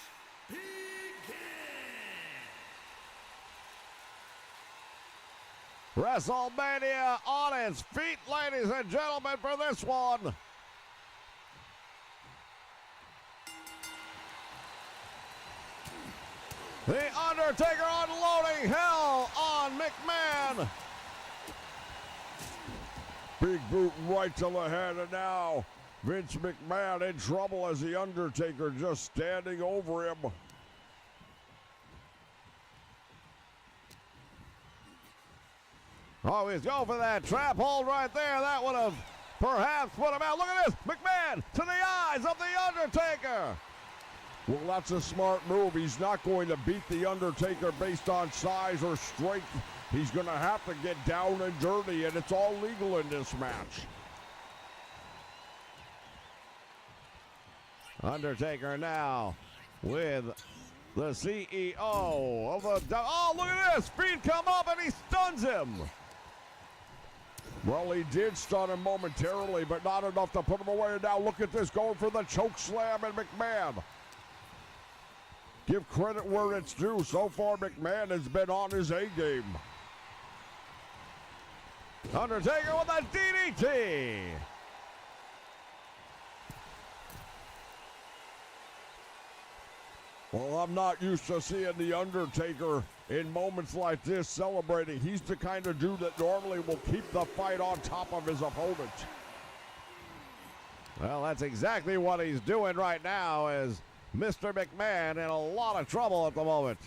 S3: begin!
S1: WrestleMania on its feet, ladies and gentlemen, for this one. The Undertaker unloading hell on McMahon.
S2: Big boot right to the head, and now Vince McMahon in trouble as The Undertaker just standing over him.
S1: Oh, he's going for that trap hold right there. That would have perhaps put him out. Look at this. McMahon to the eyes of The Undertaker.
S2: Well, that's a smart move. He's not going to beat The Undertaker based on size or strength. He's going to have to get down and dirty, and it's all legal in this match.
S1: Undertaker now with the CEO of the... Oh, look at this. Feet come up, and he stuns him.
S2: Well, he did stun him momentarily, but not enough to put him away. And now look at this, going for the choke slam, and McMahon. Give credit where it's due. So far, McMahon has been on his A-game.
S1: Undertaker with a DDT.
S2: Well, I'm not used to seeing The Undertaker in moments like this celebrating. He's the kind of dude that normally will keep the fight on top of his opponent.
S1: Well, that's exactly what he's doing right now, as Mr. McMahon in a lot of trouble at the moment.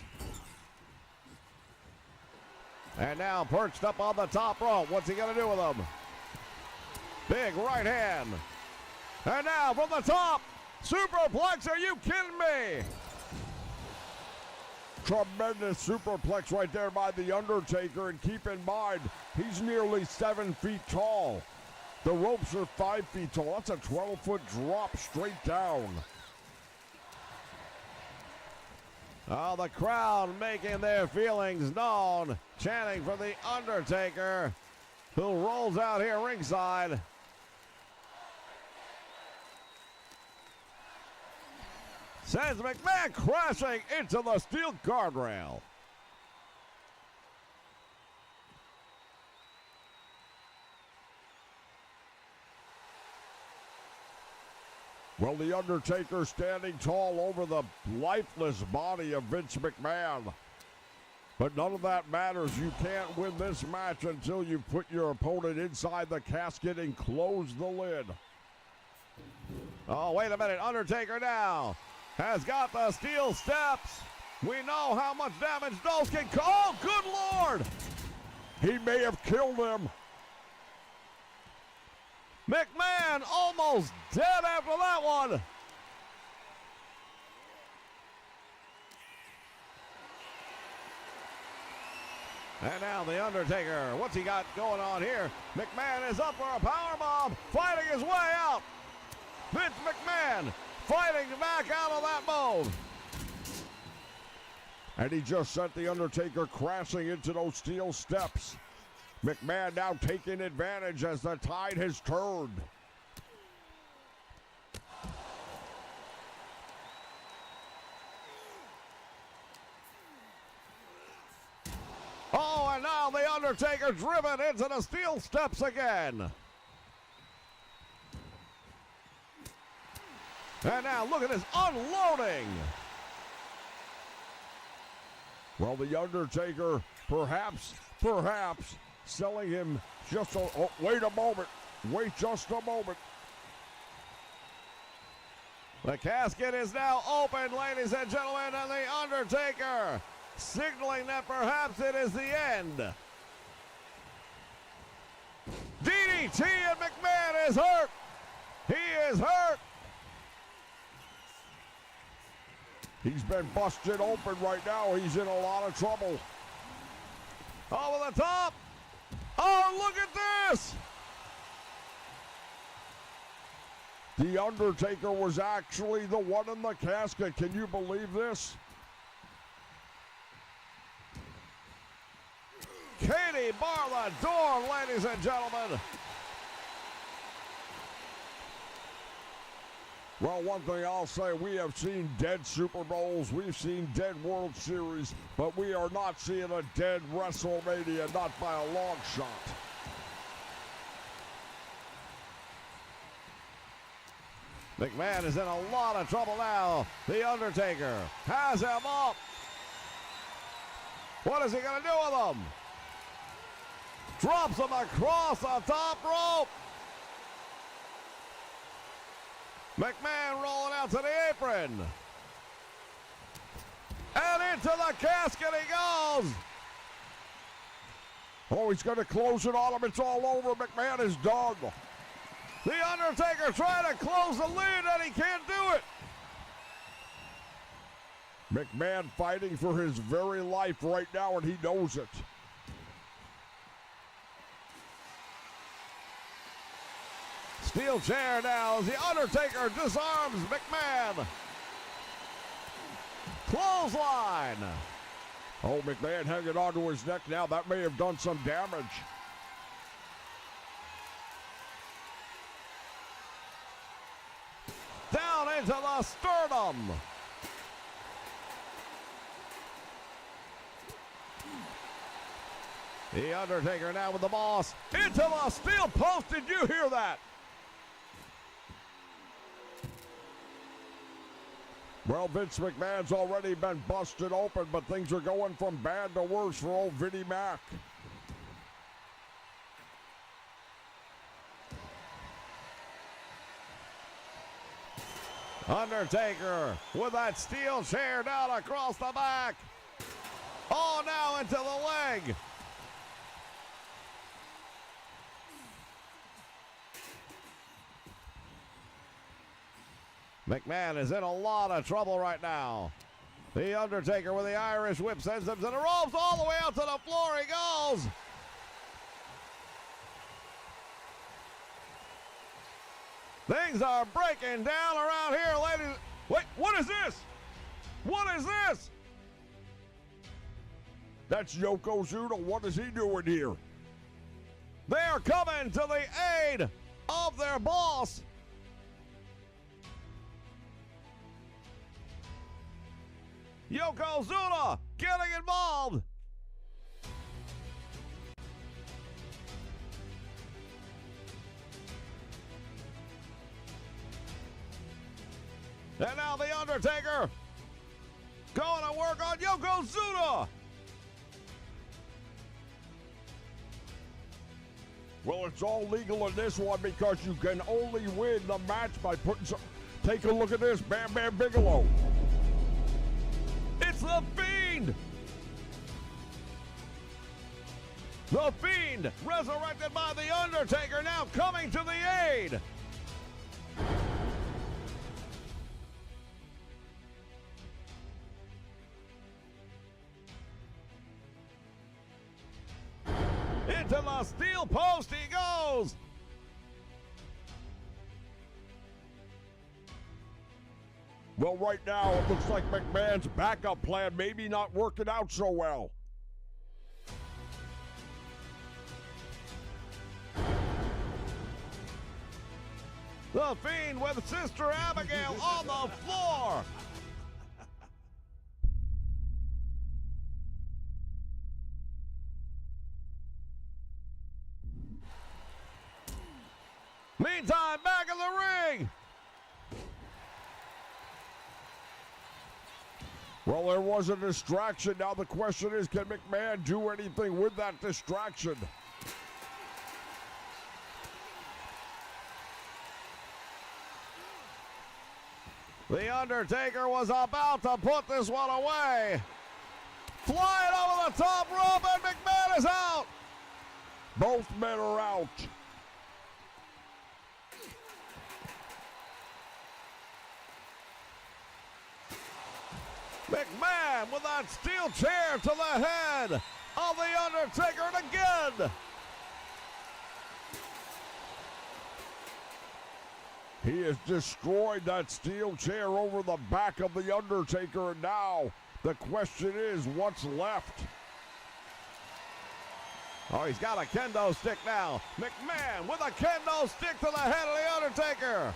S1: And now perched up on the top rope. What's he going to do with him? Big right hand. And now from the top, superplex. Are you kidding me?
S2: Tremendous superplex right there by The Undertaker, and keep in mind, he's nearly 7 feet tall. The ropes are 5 feet tall. That's a 12-foot drop straight down.
S1: Oh, the crowd making their feelings known, chanting for The Undertaker, who rolls out here ringside. Sends McMahon crashing into the steel guardrail.
S2: Well, The Undertaker standing tall over the lifeless body of Vince McMahon. But none of that matters. You can't win this match until you put your opponent inside the casket and close the lid.
S1: Oh, wait a minute. Undertaker now has got the steel steps. We know how much damage those can cause. Oh, good Lord!
S2: He may have killed him.
S1: McMahon almost dead after that one. And now The Undertaker. What's he got going on here? McMahon is up for a powerbomb, fighting his way out. Vince McMahon fighting back out of that move.
S2: And he just sent The Undertaker crashing into those steel steps. McMahon now taking advantage as the tide has turned.
S1: Oh, and now The Undertaker driven into the steel steps again. And now look at this unloading.
S2: Well, The Undertaker perhaps selling him just a... Oh, wait a moment. Wait just a moment.
S1: The casket is now open, ladies and gentlemen, and The Undertaker signaling that perhaps it is the end. DDT and McMahon is hurt. He is hurt.
S2: He's been busted open right now. He's in a lot of trouble.
S1: Over the top. Oh, look at this.
S2: The Undertaker was actually the one in the casket. Can you believe this?
S1: Katie bar the door, ladies and gentlemen.
S2: Well, one thing I'll say, we have seen dead Super Bowls, we've seen dead World Series, but we are not seeing a dead WrestleMania, not by a long shot.
S1: McMahon is in a lot of trouble now. The Undertaker has him up. What is he going to do with him? Drops him across the top rope. McMahon rolling out to the apron. And into the casket he goes.
S2: Oh, he's going to close it on him. It's all over. McMahon is done.
S1: The Undertaker trying to close the lid, and he can't do it.
S2: McMahon fighting for his very life right now, and he knows it.
S1: Steel chair now as The Undertaker disarms McMahon. Clothesline.
S2: Oh, McMahon hanging onto his neck now. That may have done some damage.
S1: Down into the sternum. The Undertaker now with the boss. Into the steel post. Did you hear that?
S2: Well, Vince McMahon's already been busted open, but things are going from bad to worse for old Vinnie Mac.
S1: Undertaker with that steel chair down across the back. Oh, now into the leg. McMahon is in a lot of trouble right now. The Undertaker with the Irish whip sends him to the ropes, all the way out to the floor he goes. Things are breaking down around here, ladies. Wait, what is this? What is this?
S2: That's Yokozuna. What is he doing here?
S1: They are coming to the aid of their boss. Yokozuna getting involved. And now the Undertaker going to work on Yokozuna.
S2: Well, it's all legal in this one because you can only win the match by putting some... Take a look at this, Bam Bam Bigelow.
S1: It's The Fiend. The Fiend, resurrected by The Undertaker, now coming to the aid. Into the steel post he goes.
S2: Well, right now, it looks like McMahon's backup plan maybe not working out so well.
S1: The Fiend with Sister Abigail on the floor. Meantime, back in the ring.
S2: Well, there was a distraction. Now the question is, can McMahon do anything with that distraction?
S1: The Undertaker was about to put this one away. Flying over the top rope, and McMahon is out.
S2: Both men are out.
S1: McMahon with that steel chair to the head of the Undertaker, and again.
S2: He has destroyed that steel chair over the back of the Undertaker, and now the question is, what's left?
S1: Oh, he's got a kendo stick now. McMahon with a kendo stick to the head of the Undertaker.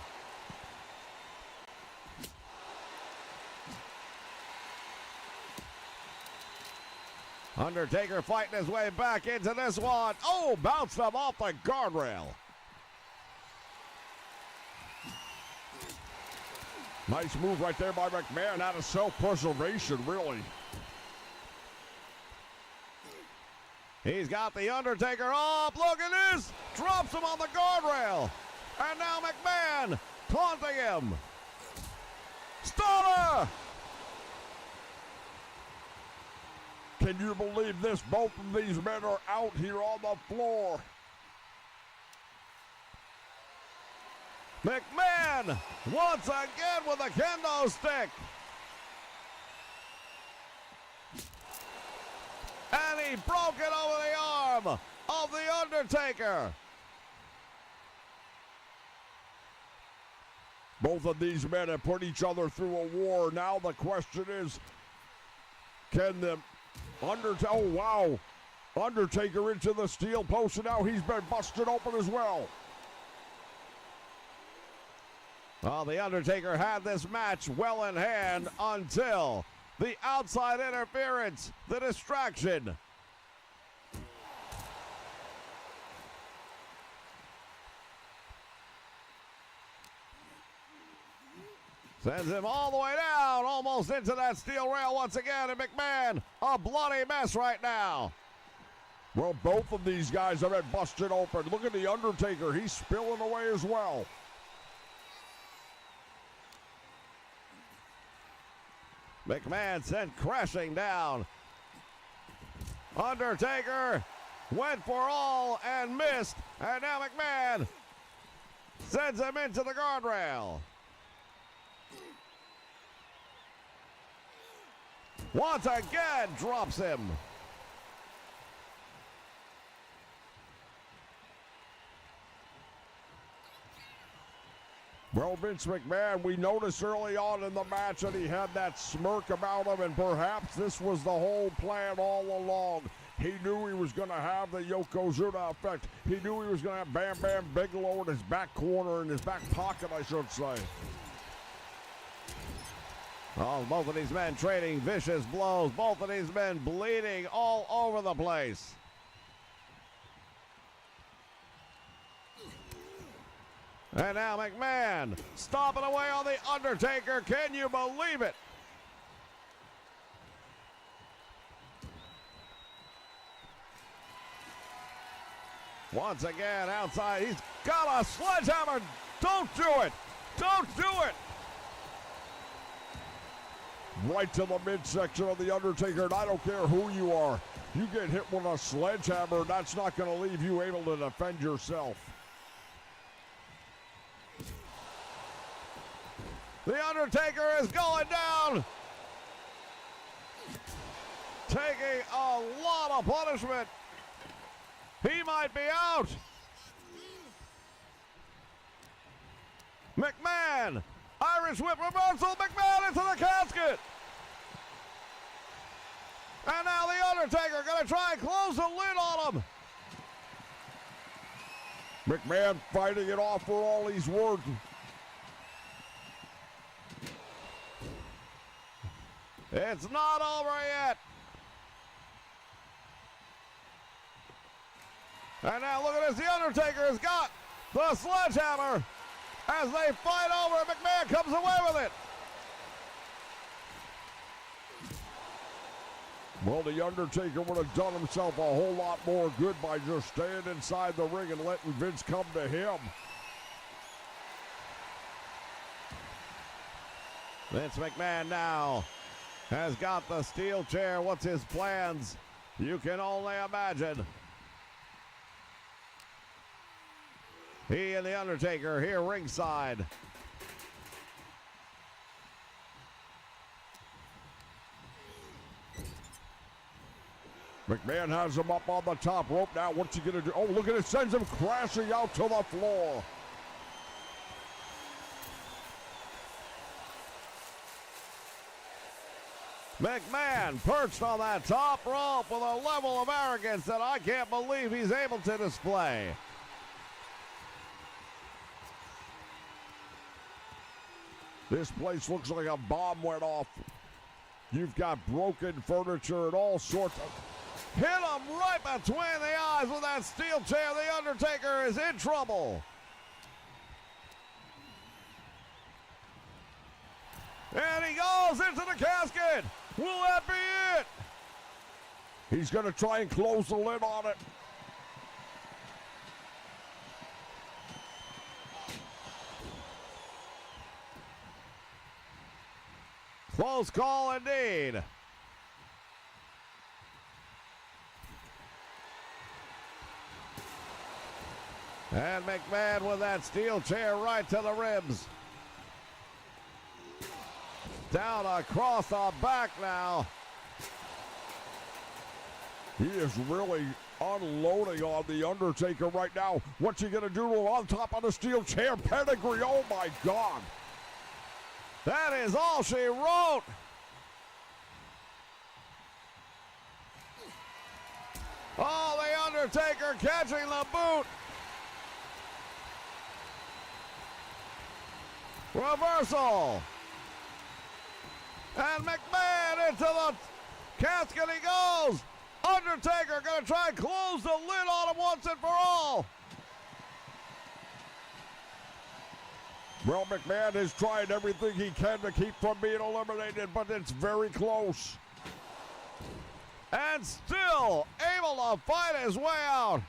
S1: Undertaker fighting his way back into this one. Oh, bounced him off the guardrail.
S2: Nice move right there by McMahon, out of self-preservation, really.
S1: He's got the Undertaker up. Look at this. Drops him on the guardrail. And now McMahon taunting him. Stunner!
S2: Can you believe this? Both of these men are out here on the floor.
S1: McMahon once again with a kendo stick. And he broke it over the arm of the Undertaker.
S2: Both of these men have put each other through a war. Now the question is, can the Undertaker, oh wow, Undertaker into the steel post, and now he's been busted open as well.
S1: Well, the Undertaker had this match well in hand until the outside interference, the distraction. Sends him all the way down, almost into that steel rail once again, and McMahon, a bloody mess right now.
S2: Well, both of these guys have been busted open. Look at the Undertaker, he's spilling away as well.
S1: McMahon sent crashing down. Undertaker went for all and missed, and now McMahon sends him into the guardrail. Once again, drops him.
S2: Well, Vince McMahon, we noticed early on in the match that he had that smirk about him, and perhaps this was the whole plan all along. He knew he was going to have the Yokozuna effect. He knew he was going to have Bam Bam Bigelow in his back corner, in his back pocket, I should say.
S1: Oh, both of these men trading vicious blows. Both of these men bleeding all over the place. And now McMahon stomping away on the Undertaker. Can you believe it? Once again outside. He's got a sledgehammer. Don't do it. Don't do it.
S2: Right to the midsection of the Undertaker, and I don't care who you are. You get hit with a sledgehammer, that's not going to leave you able to defend yourself.
S1: The Undertaker is going down. Taking a lot of punishment. He might be out. McMahon. Irish whip reversal. McMahon into the casket. And now the Undertaker going to try and close the lid on him.
S2: McMahon fighting it off for all he's worth.
S1: It's not over yet. And now look at this. The Undertaker has got the sledgehammer as they fight over. McMahon comes away with it.
S2: Well, the Undertaker would have done himself a whole lot more good by just staying inside the ring and letting Vince come to him.
S1: Vince McMahon now has got the steel chair. What's his plans? You can only imagine. He and the Undertaker here ringside.
S2: McMahon has him up on the top rope now. What's he going to do? Oh, look at it. Sends him crashing out to the floor.
S1: McMahon perched on that top rope with a level of arrogance that I can't believe he's able to display.
S2: This place looks like a bomb went off. You've got broken furniture and all sorts of...
S1: Hit him right between the eyes with that steel chair. The Undertaker is in trouble. And he goes into the casket. Will that be it?
S2: He's going to try and close the lid on it.
S1: Close call indeed. And McMahon with that steel chair right to the ribs. Down across the back now.
S2: He is really unloading on the Undertaker right now. What's he going to do to him on top of the steel chair? Pedigree, oh my God.
S1: That is all she wrote. Oh, the Undertaker catching the boot. Reversal. And McMahon into the casket he goes. Undertaker going to try and close the lid on him once and for all.
S2: Well, McMahon has tried everything he can to keep from being eliminated, but it's very close.
S1: And still able to fight his way out.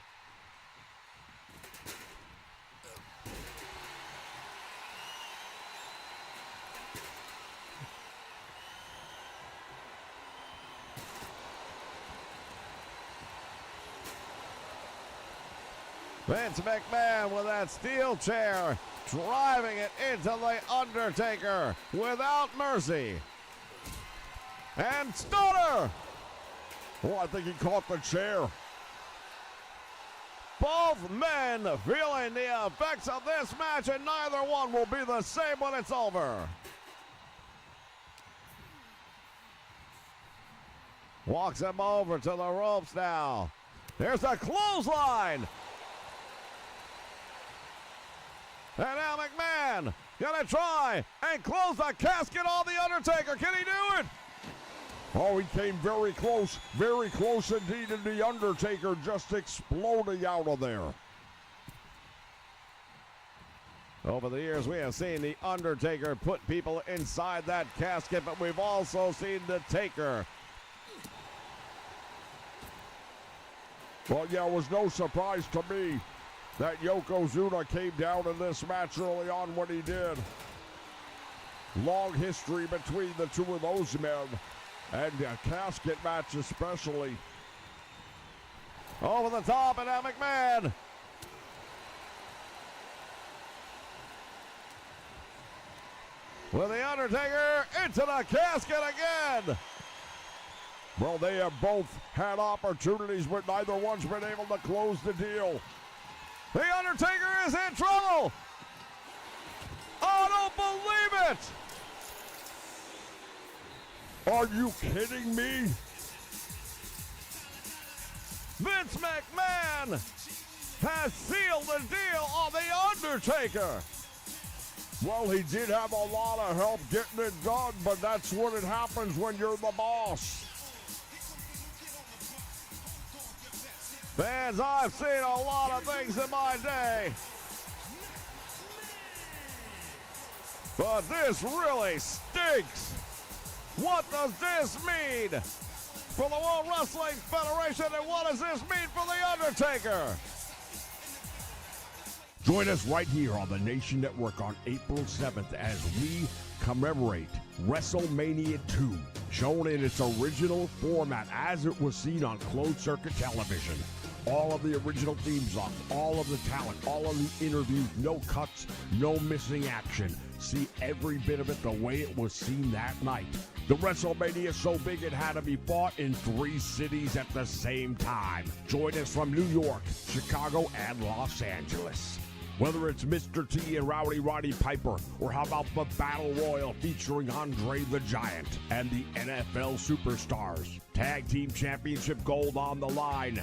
S1: Vince McMahon with that steel chair, driving it into the Undertaker without mercy. And stunner!
S2: Oh, I think he caught the chair.
S1: Both men feeling the effects of this match, and neither one will be the same when it's over. Walks him over to the ropes now. There's a clothesline. And now McMahon gonna try and close the casket on The Undertaker. Can he do it?
S2: Oh, he came very close indeed, and The Undertaker just exploding out of there.
S1: Over the years, we have seen The Undertaker put people inside that casket, but we've also seen The Taker.
S2: Well, yeah, it was no surprise to me that Yokozuna came down in this match early on when he did. Long history between the two of those men. And a casket match especially.
S1: Over the top, and now McMahon. With The Undertaker into the casket again.
S2: Well, they have both had opportunities, but neither one's been able to close the deal.
S1: The Undertaker is in trouble. I don't believe it.
S2: Are you kidding me?
S1: Vince McMahon has sealed the deal on The Undertaker.
S2: Well, he did have a lot of help getting it done, but that's what it happens when you're the boss.
S1: Fans, I've seen a lot of things in my day, but this really stinks. What does this mean for the World Wrestling Federation, and what does this mean for The Undertaker?
S2: Join us right here on the Nation Network on April 7th as we commemorate WrestleMania 2, shown in its original format as it was seen on closed-circuit television. All of the original theme songs, all of the talent, all of the interviews, no cuts, no missing action. See every bit of it the way it was seen that night. The WrestleMania is so big it had to be fought in 3 cities at the same time. Join us from New York, Chicago, and Los Angeles. Whether it's Mr. T and Rowdy Roddy Piper, or how about the Battle Royal featuring Andre the Giant and the NFL Superstars. Tag Team Championship gold on the line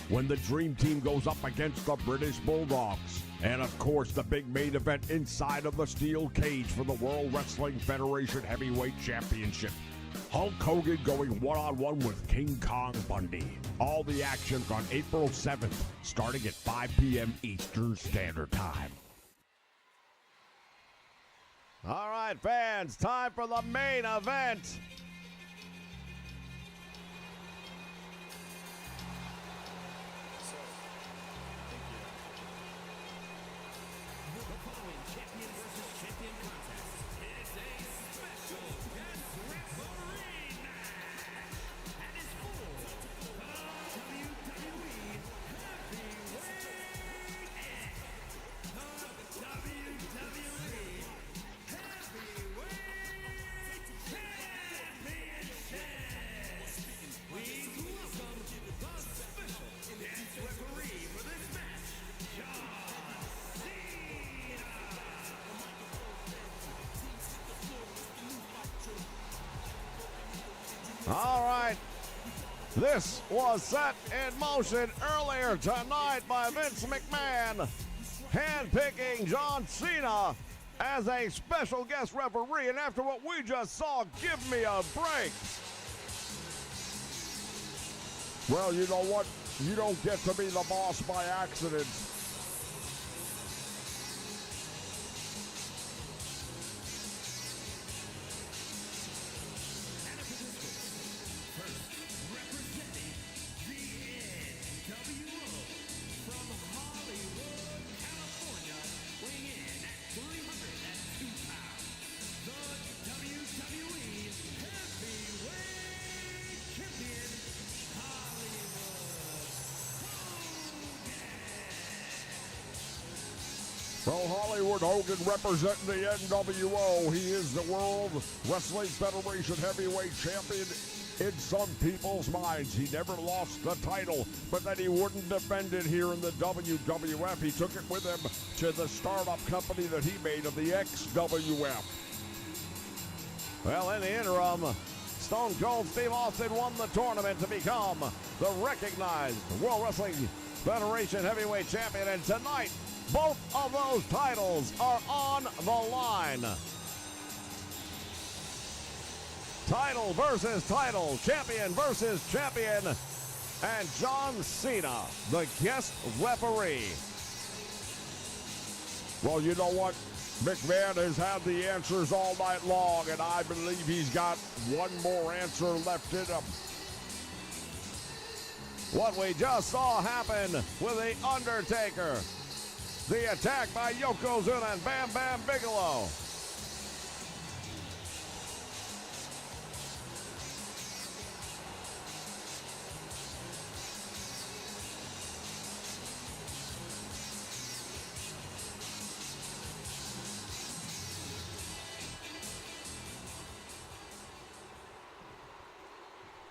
S2: when the Dream Team goes up against the British Bulldogs. And of course, the big main event inside of the steel cage for the World Wrestling Federation Heavyweight Championship. Hulk Hogan going one-on-one with King Kong Bundy. All the action on April 7th, starting at 5 p.m. Eastern Standard Time.
S1: All right, fans, time for the main event. All right, this was set in motion earlier tonight by Vince McMahon, handpicking John Cena as a special guest referee. And after what we just saw, give me a break.
S2: Well, you know what? You don't get to be the boss by accident. Stewart Hogan representing the NWO. He is the World Wrestling Federation Heavyweight Champion. In some people's minds, he never lost the title, but then he wouldn't defend it here in the WWF. He took it with him to the startup company that he made of the XWF.
S1: Well, in the interim, Stone Cold Steve Austin won the tournament to become the recognized World Wrestling Federation Heavyweight Champion, and tonight, both of those titles are on the line. Title versus title, champion versus champion, and John Cena, the guest referee.
S2: Well, you know what? McMahon has had the answers all night long, and I believe he's got one more answer left in him.
S1: What we just saw happen with The Undertaker. The attack by Yokozuna and Bam Bam Bigelow.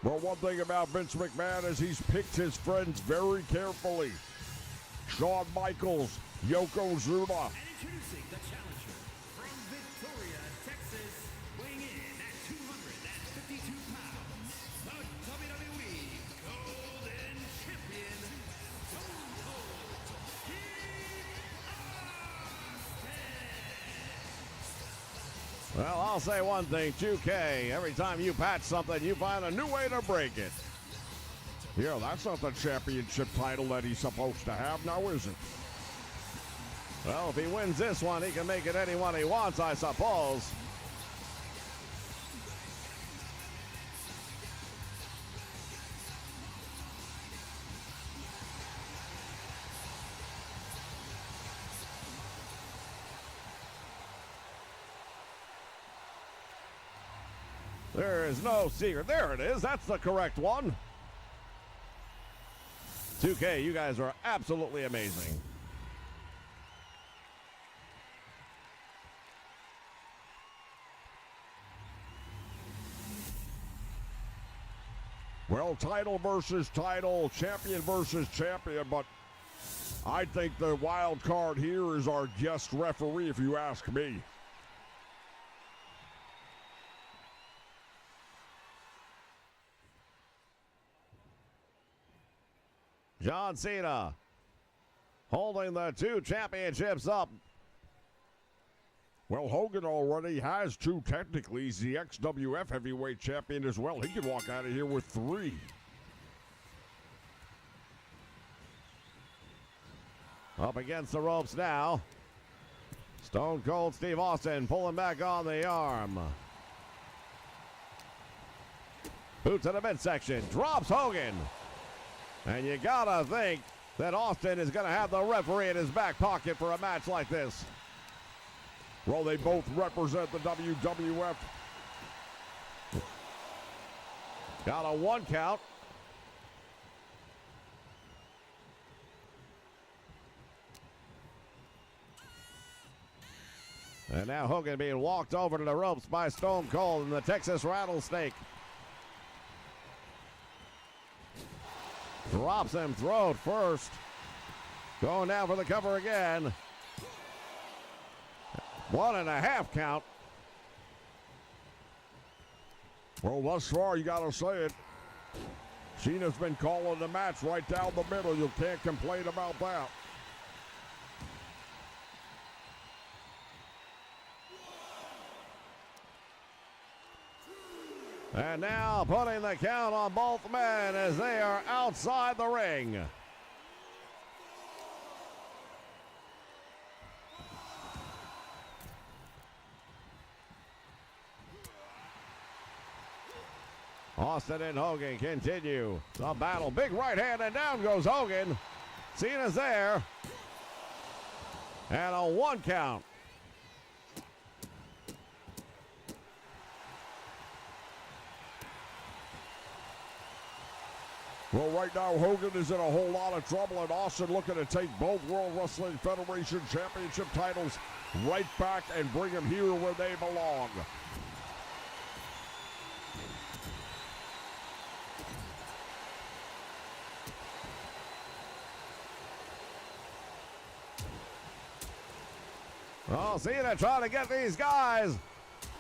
S2: Well, one thing about Vince McMahon is he's picked his friends very carefully. Shawn Michaels, Yokozuna.
S3: And introducing the challenger from Victoria, Texas, weighing in at 252 pounds, the WWE Golden Champion, Stone Cold Steve Austin.
S1: Well, I'll say one thing, 2K, every time you patch something, you find a new way to break it.
S2: Yeah, that's not the championship title that he's supposed to have now, is it?
S1: Well, if he wins this one, he can make it anyone he wants, I suppose. There is no secret. There it is. That's the correct one. 2K, you guys are absolutely amazing.
S2: Well, title versus title, champion versus champion, but I think the wild card here is our guest referee, if you ask me.
S1: John Cena holding the two championships up.
S2: Well, Hogan already has two technically. He's the XWF heavyweight champion as well. He could walk out of here with three.
S1: Up against the ropes now. Stone Cold Steve Austin pulling back on the arm. Boot to the midsection. Drops Hogan. And you gotta think that Austin is gonna have the referee in his back pocket for a match like this.
S2: Well, they both represent the WWF.
S1: Got a 1 count. And now Hogan being walked over to the ropes by Stone Cold in the Texas Rattlesnake. Drops him throat first. Going down for the cover again. 1.5 count.
S2: Well, thus far, you got to say it. Cena's been calling the match right down the middle. You can't complain about that.
S1: And now putting the count on both men as they are outside the ring. Austin and Hogan continue the battle. Big right hand and down goes Hogan. Cena's there. And a 1 count.
S2: Well, right now, Hogan is in a whole lot of trouble, and Austin looking to take both World Wrestling Federation Championship titles right back and bring them here where they belong.
S1: Oh, Cena trying to get these guys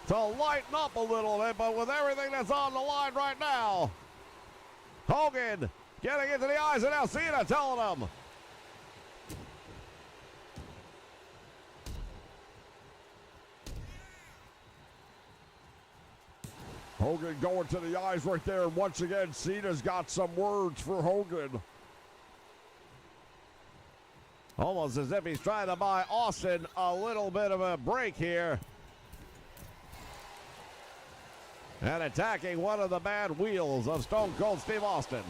S1: to lighten up a little bit, but with everything that's on the line right now, Hogan getting into the eyes, and now Cena telling them.
S2: Hogan going to the eyes right there, and once again, Cena's got some words for Hogan.
S1: Almost as if he's trying to buy Austin a little bit of a break here. And attacking one of the bad wheels of Stone Cold Steve Austin.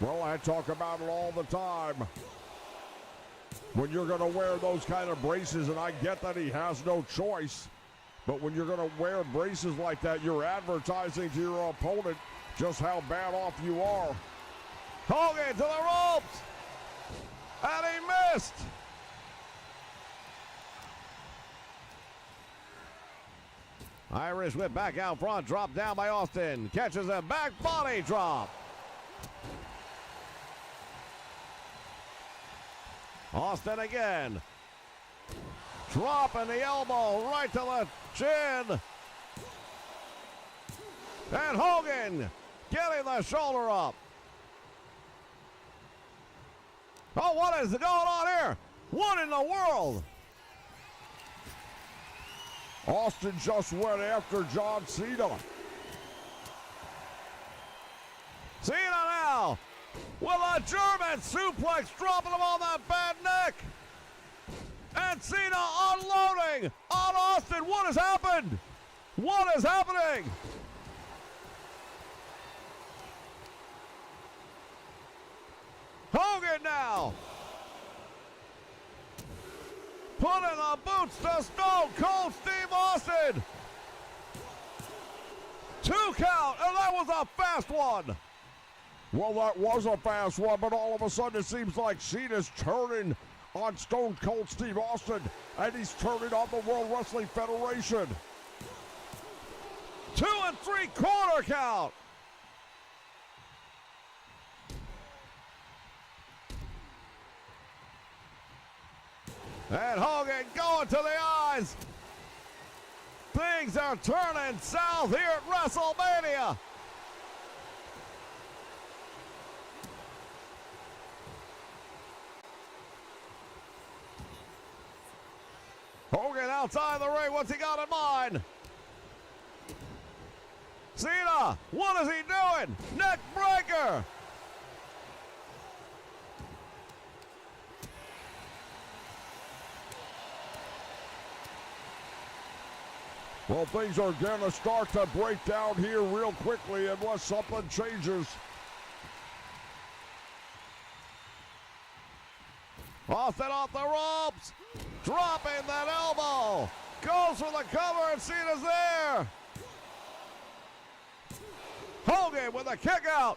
S2: Well, I talk about it all the time. When you're going to wear those kind of braces, and I get that he has no choice, but when you're going to wear braces like that, you're advertising to your opponent just how bad off you are.
S1: Hogan to the ropes! And he missed! Irish whip back out front, dropped down by Austin. Catches a back body drop. Austin again. Dropping the elbow right to the chin. And Hogan getting the shoulder up. Oh, what is going on here? What in the world?
S2: Austin just went after John Cena.
S1: Cena now with a German suplex, dropping him on that bad neck. And Cena unloading on Austin. What has happened? What is happening? Hogan now putting the boots to Stone Cold Steve Austin. 2 count, and that was a fast one.
S2: Well, that was a fast one, but all of a sudden it seems like Cena's turning on Stone Cold Steve Austin, and he's turning on the World Wrestling Federation.
S1: 2 3/4 count. And Hogan going to the eyes. Things are turning south here at WrestleMania. Hogan outside the ring. What's he got in mind? Cena, what is he doing? Neck breaker.
S2: Well, things are going to start to break down here real quickly unless something changes.
S1: Austin off the ropes, dropping that elbow, goes for the cover, and Cena's there. Hogan with a kick out.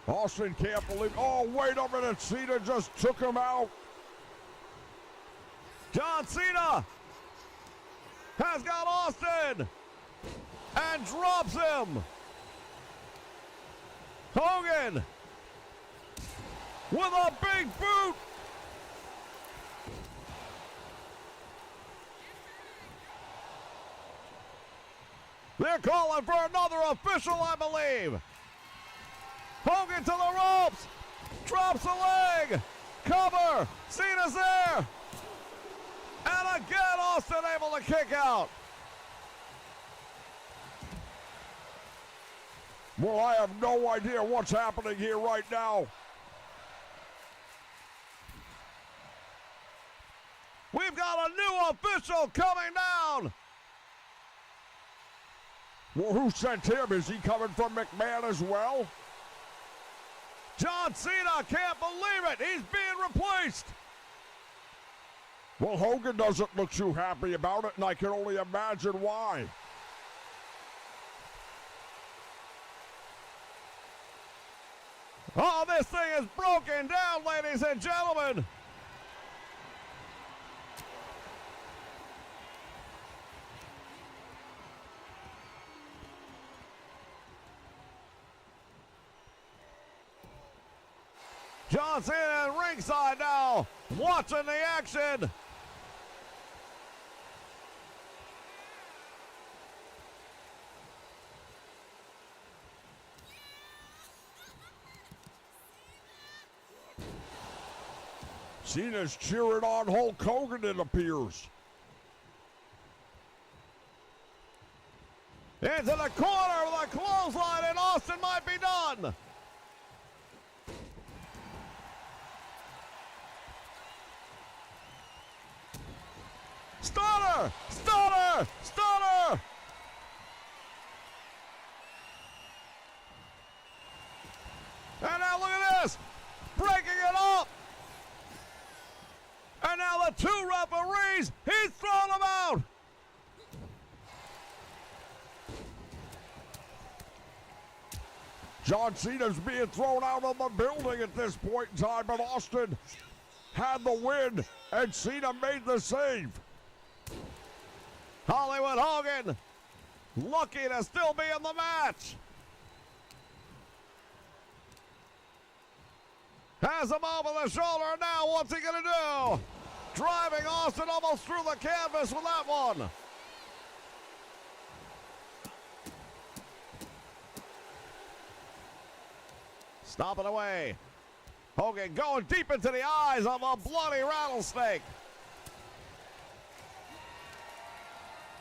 S2: Austin can't believe, oh, wait a minute, Cena just took him out.
S1: John Cena has got Austin and drops him. Hogan with a big boot. They're calling for another official, I believe. Hogan to the ropes, drops the leg, cover, Cena's there. And again, Austin able to kick out.
S2: Well, I have no idea what's happening here right now.
S1: We've got a new official coming down.
S2: Well, who sent him? Is he coming from McMahon as well?
S1: John Cena can't believe it. He's being replaced.
S2: Well, Hogan doesn't look too happy about it, and I can only imagine why.
S1: Oh, this thing is broken down, ladies and gentlemen. John Cena at ringside now, watching the action.
S2: Cena's cheering on Hulk Hogan, it appears.
S1: Into the corner with a clothesline, and Austin might be done. Stunner! Stunner! Stunner! And now look at this! Breaking it up! And now the two referees, he's thrown them out!
S2: John Cena's being thrown out of the building at this point in time, but Austin had the win, and Cena made the save.
S1: Hollywood Hogan, lucky to still be in the match. Has him over the shoulder, and now what's he gonna do? Driving Austin almost through the canvas with that one. Stomping away. Hogan going deep into the eyes of a bloody rattlesnake.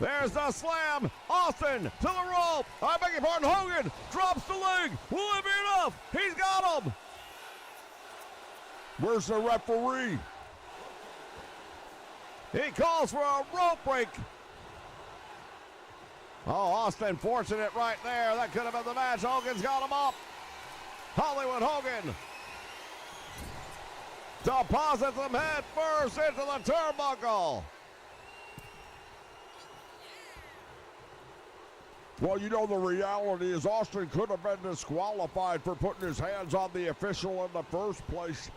S1: There's the slam. Austin to the rope. I beg your pardon. Hogan drops the leg. Will it be enough? He's got him.
S2: Where's the referee?
S1: He calls for a rope break. Oh, Austin forcing it right there. That could have been the match. Hogan's got him up. Hollywood Hogan deposits him head first into the turnbuckle.
S2: Well, you know, the reality is Austin could have been disqualified for putting his hands on the official in the first place.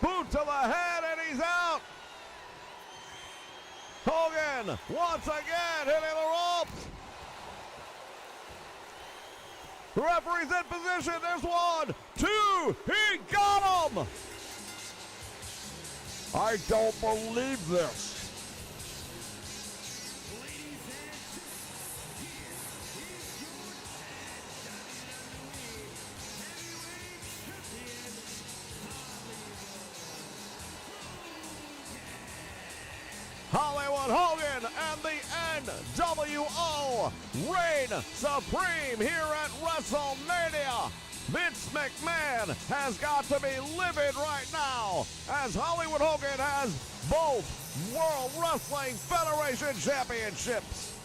S1: Boot to the head, and he's out. Hogan once again hitting the ropes. The referee's in position. There's 1, 2. He got him.
S2: I don't believe this.
S1: Hollywood Hogan and the NWO reign supreme here at WrestleMania. Vince McMahon has got to be livid right now as Hollywood Hogan has both World Wrestling Federation championships.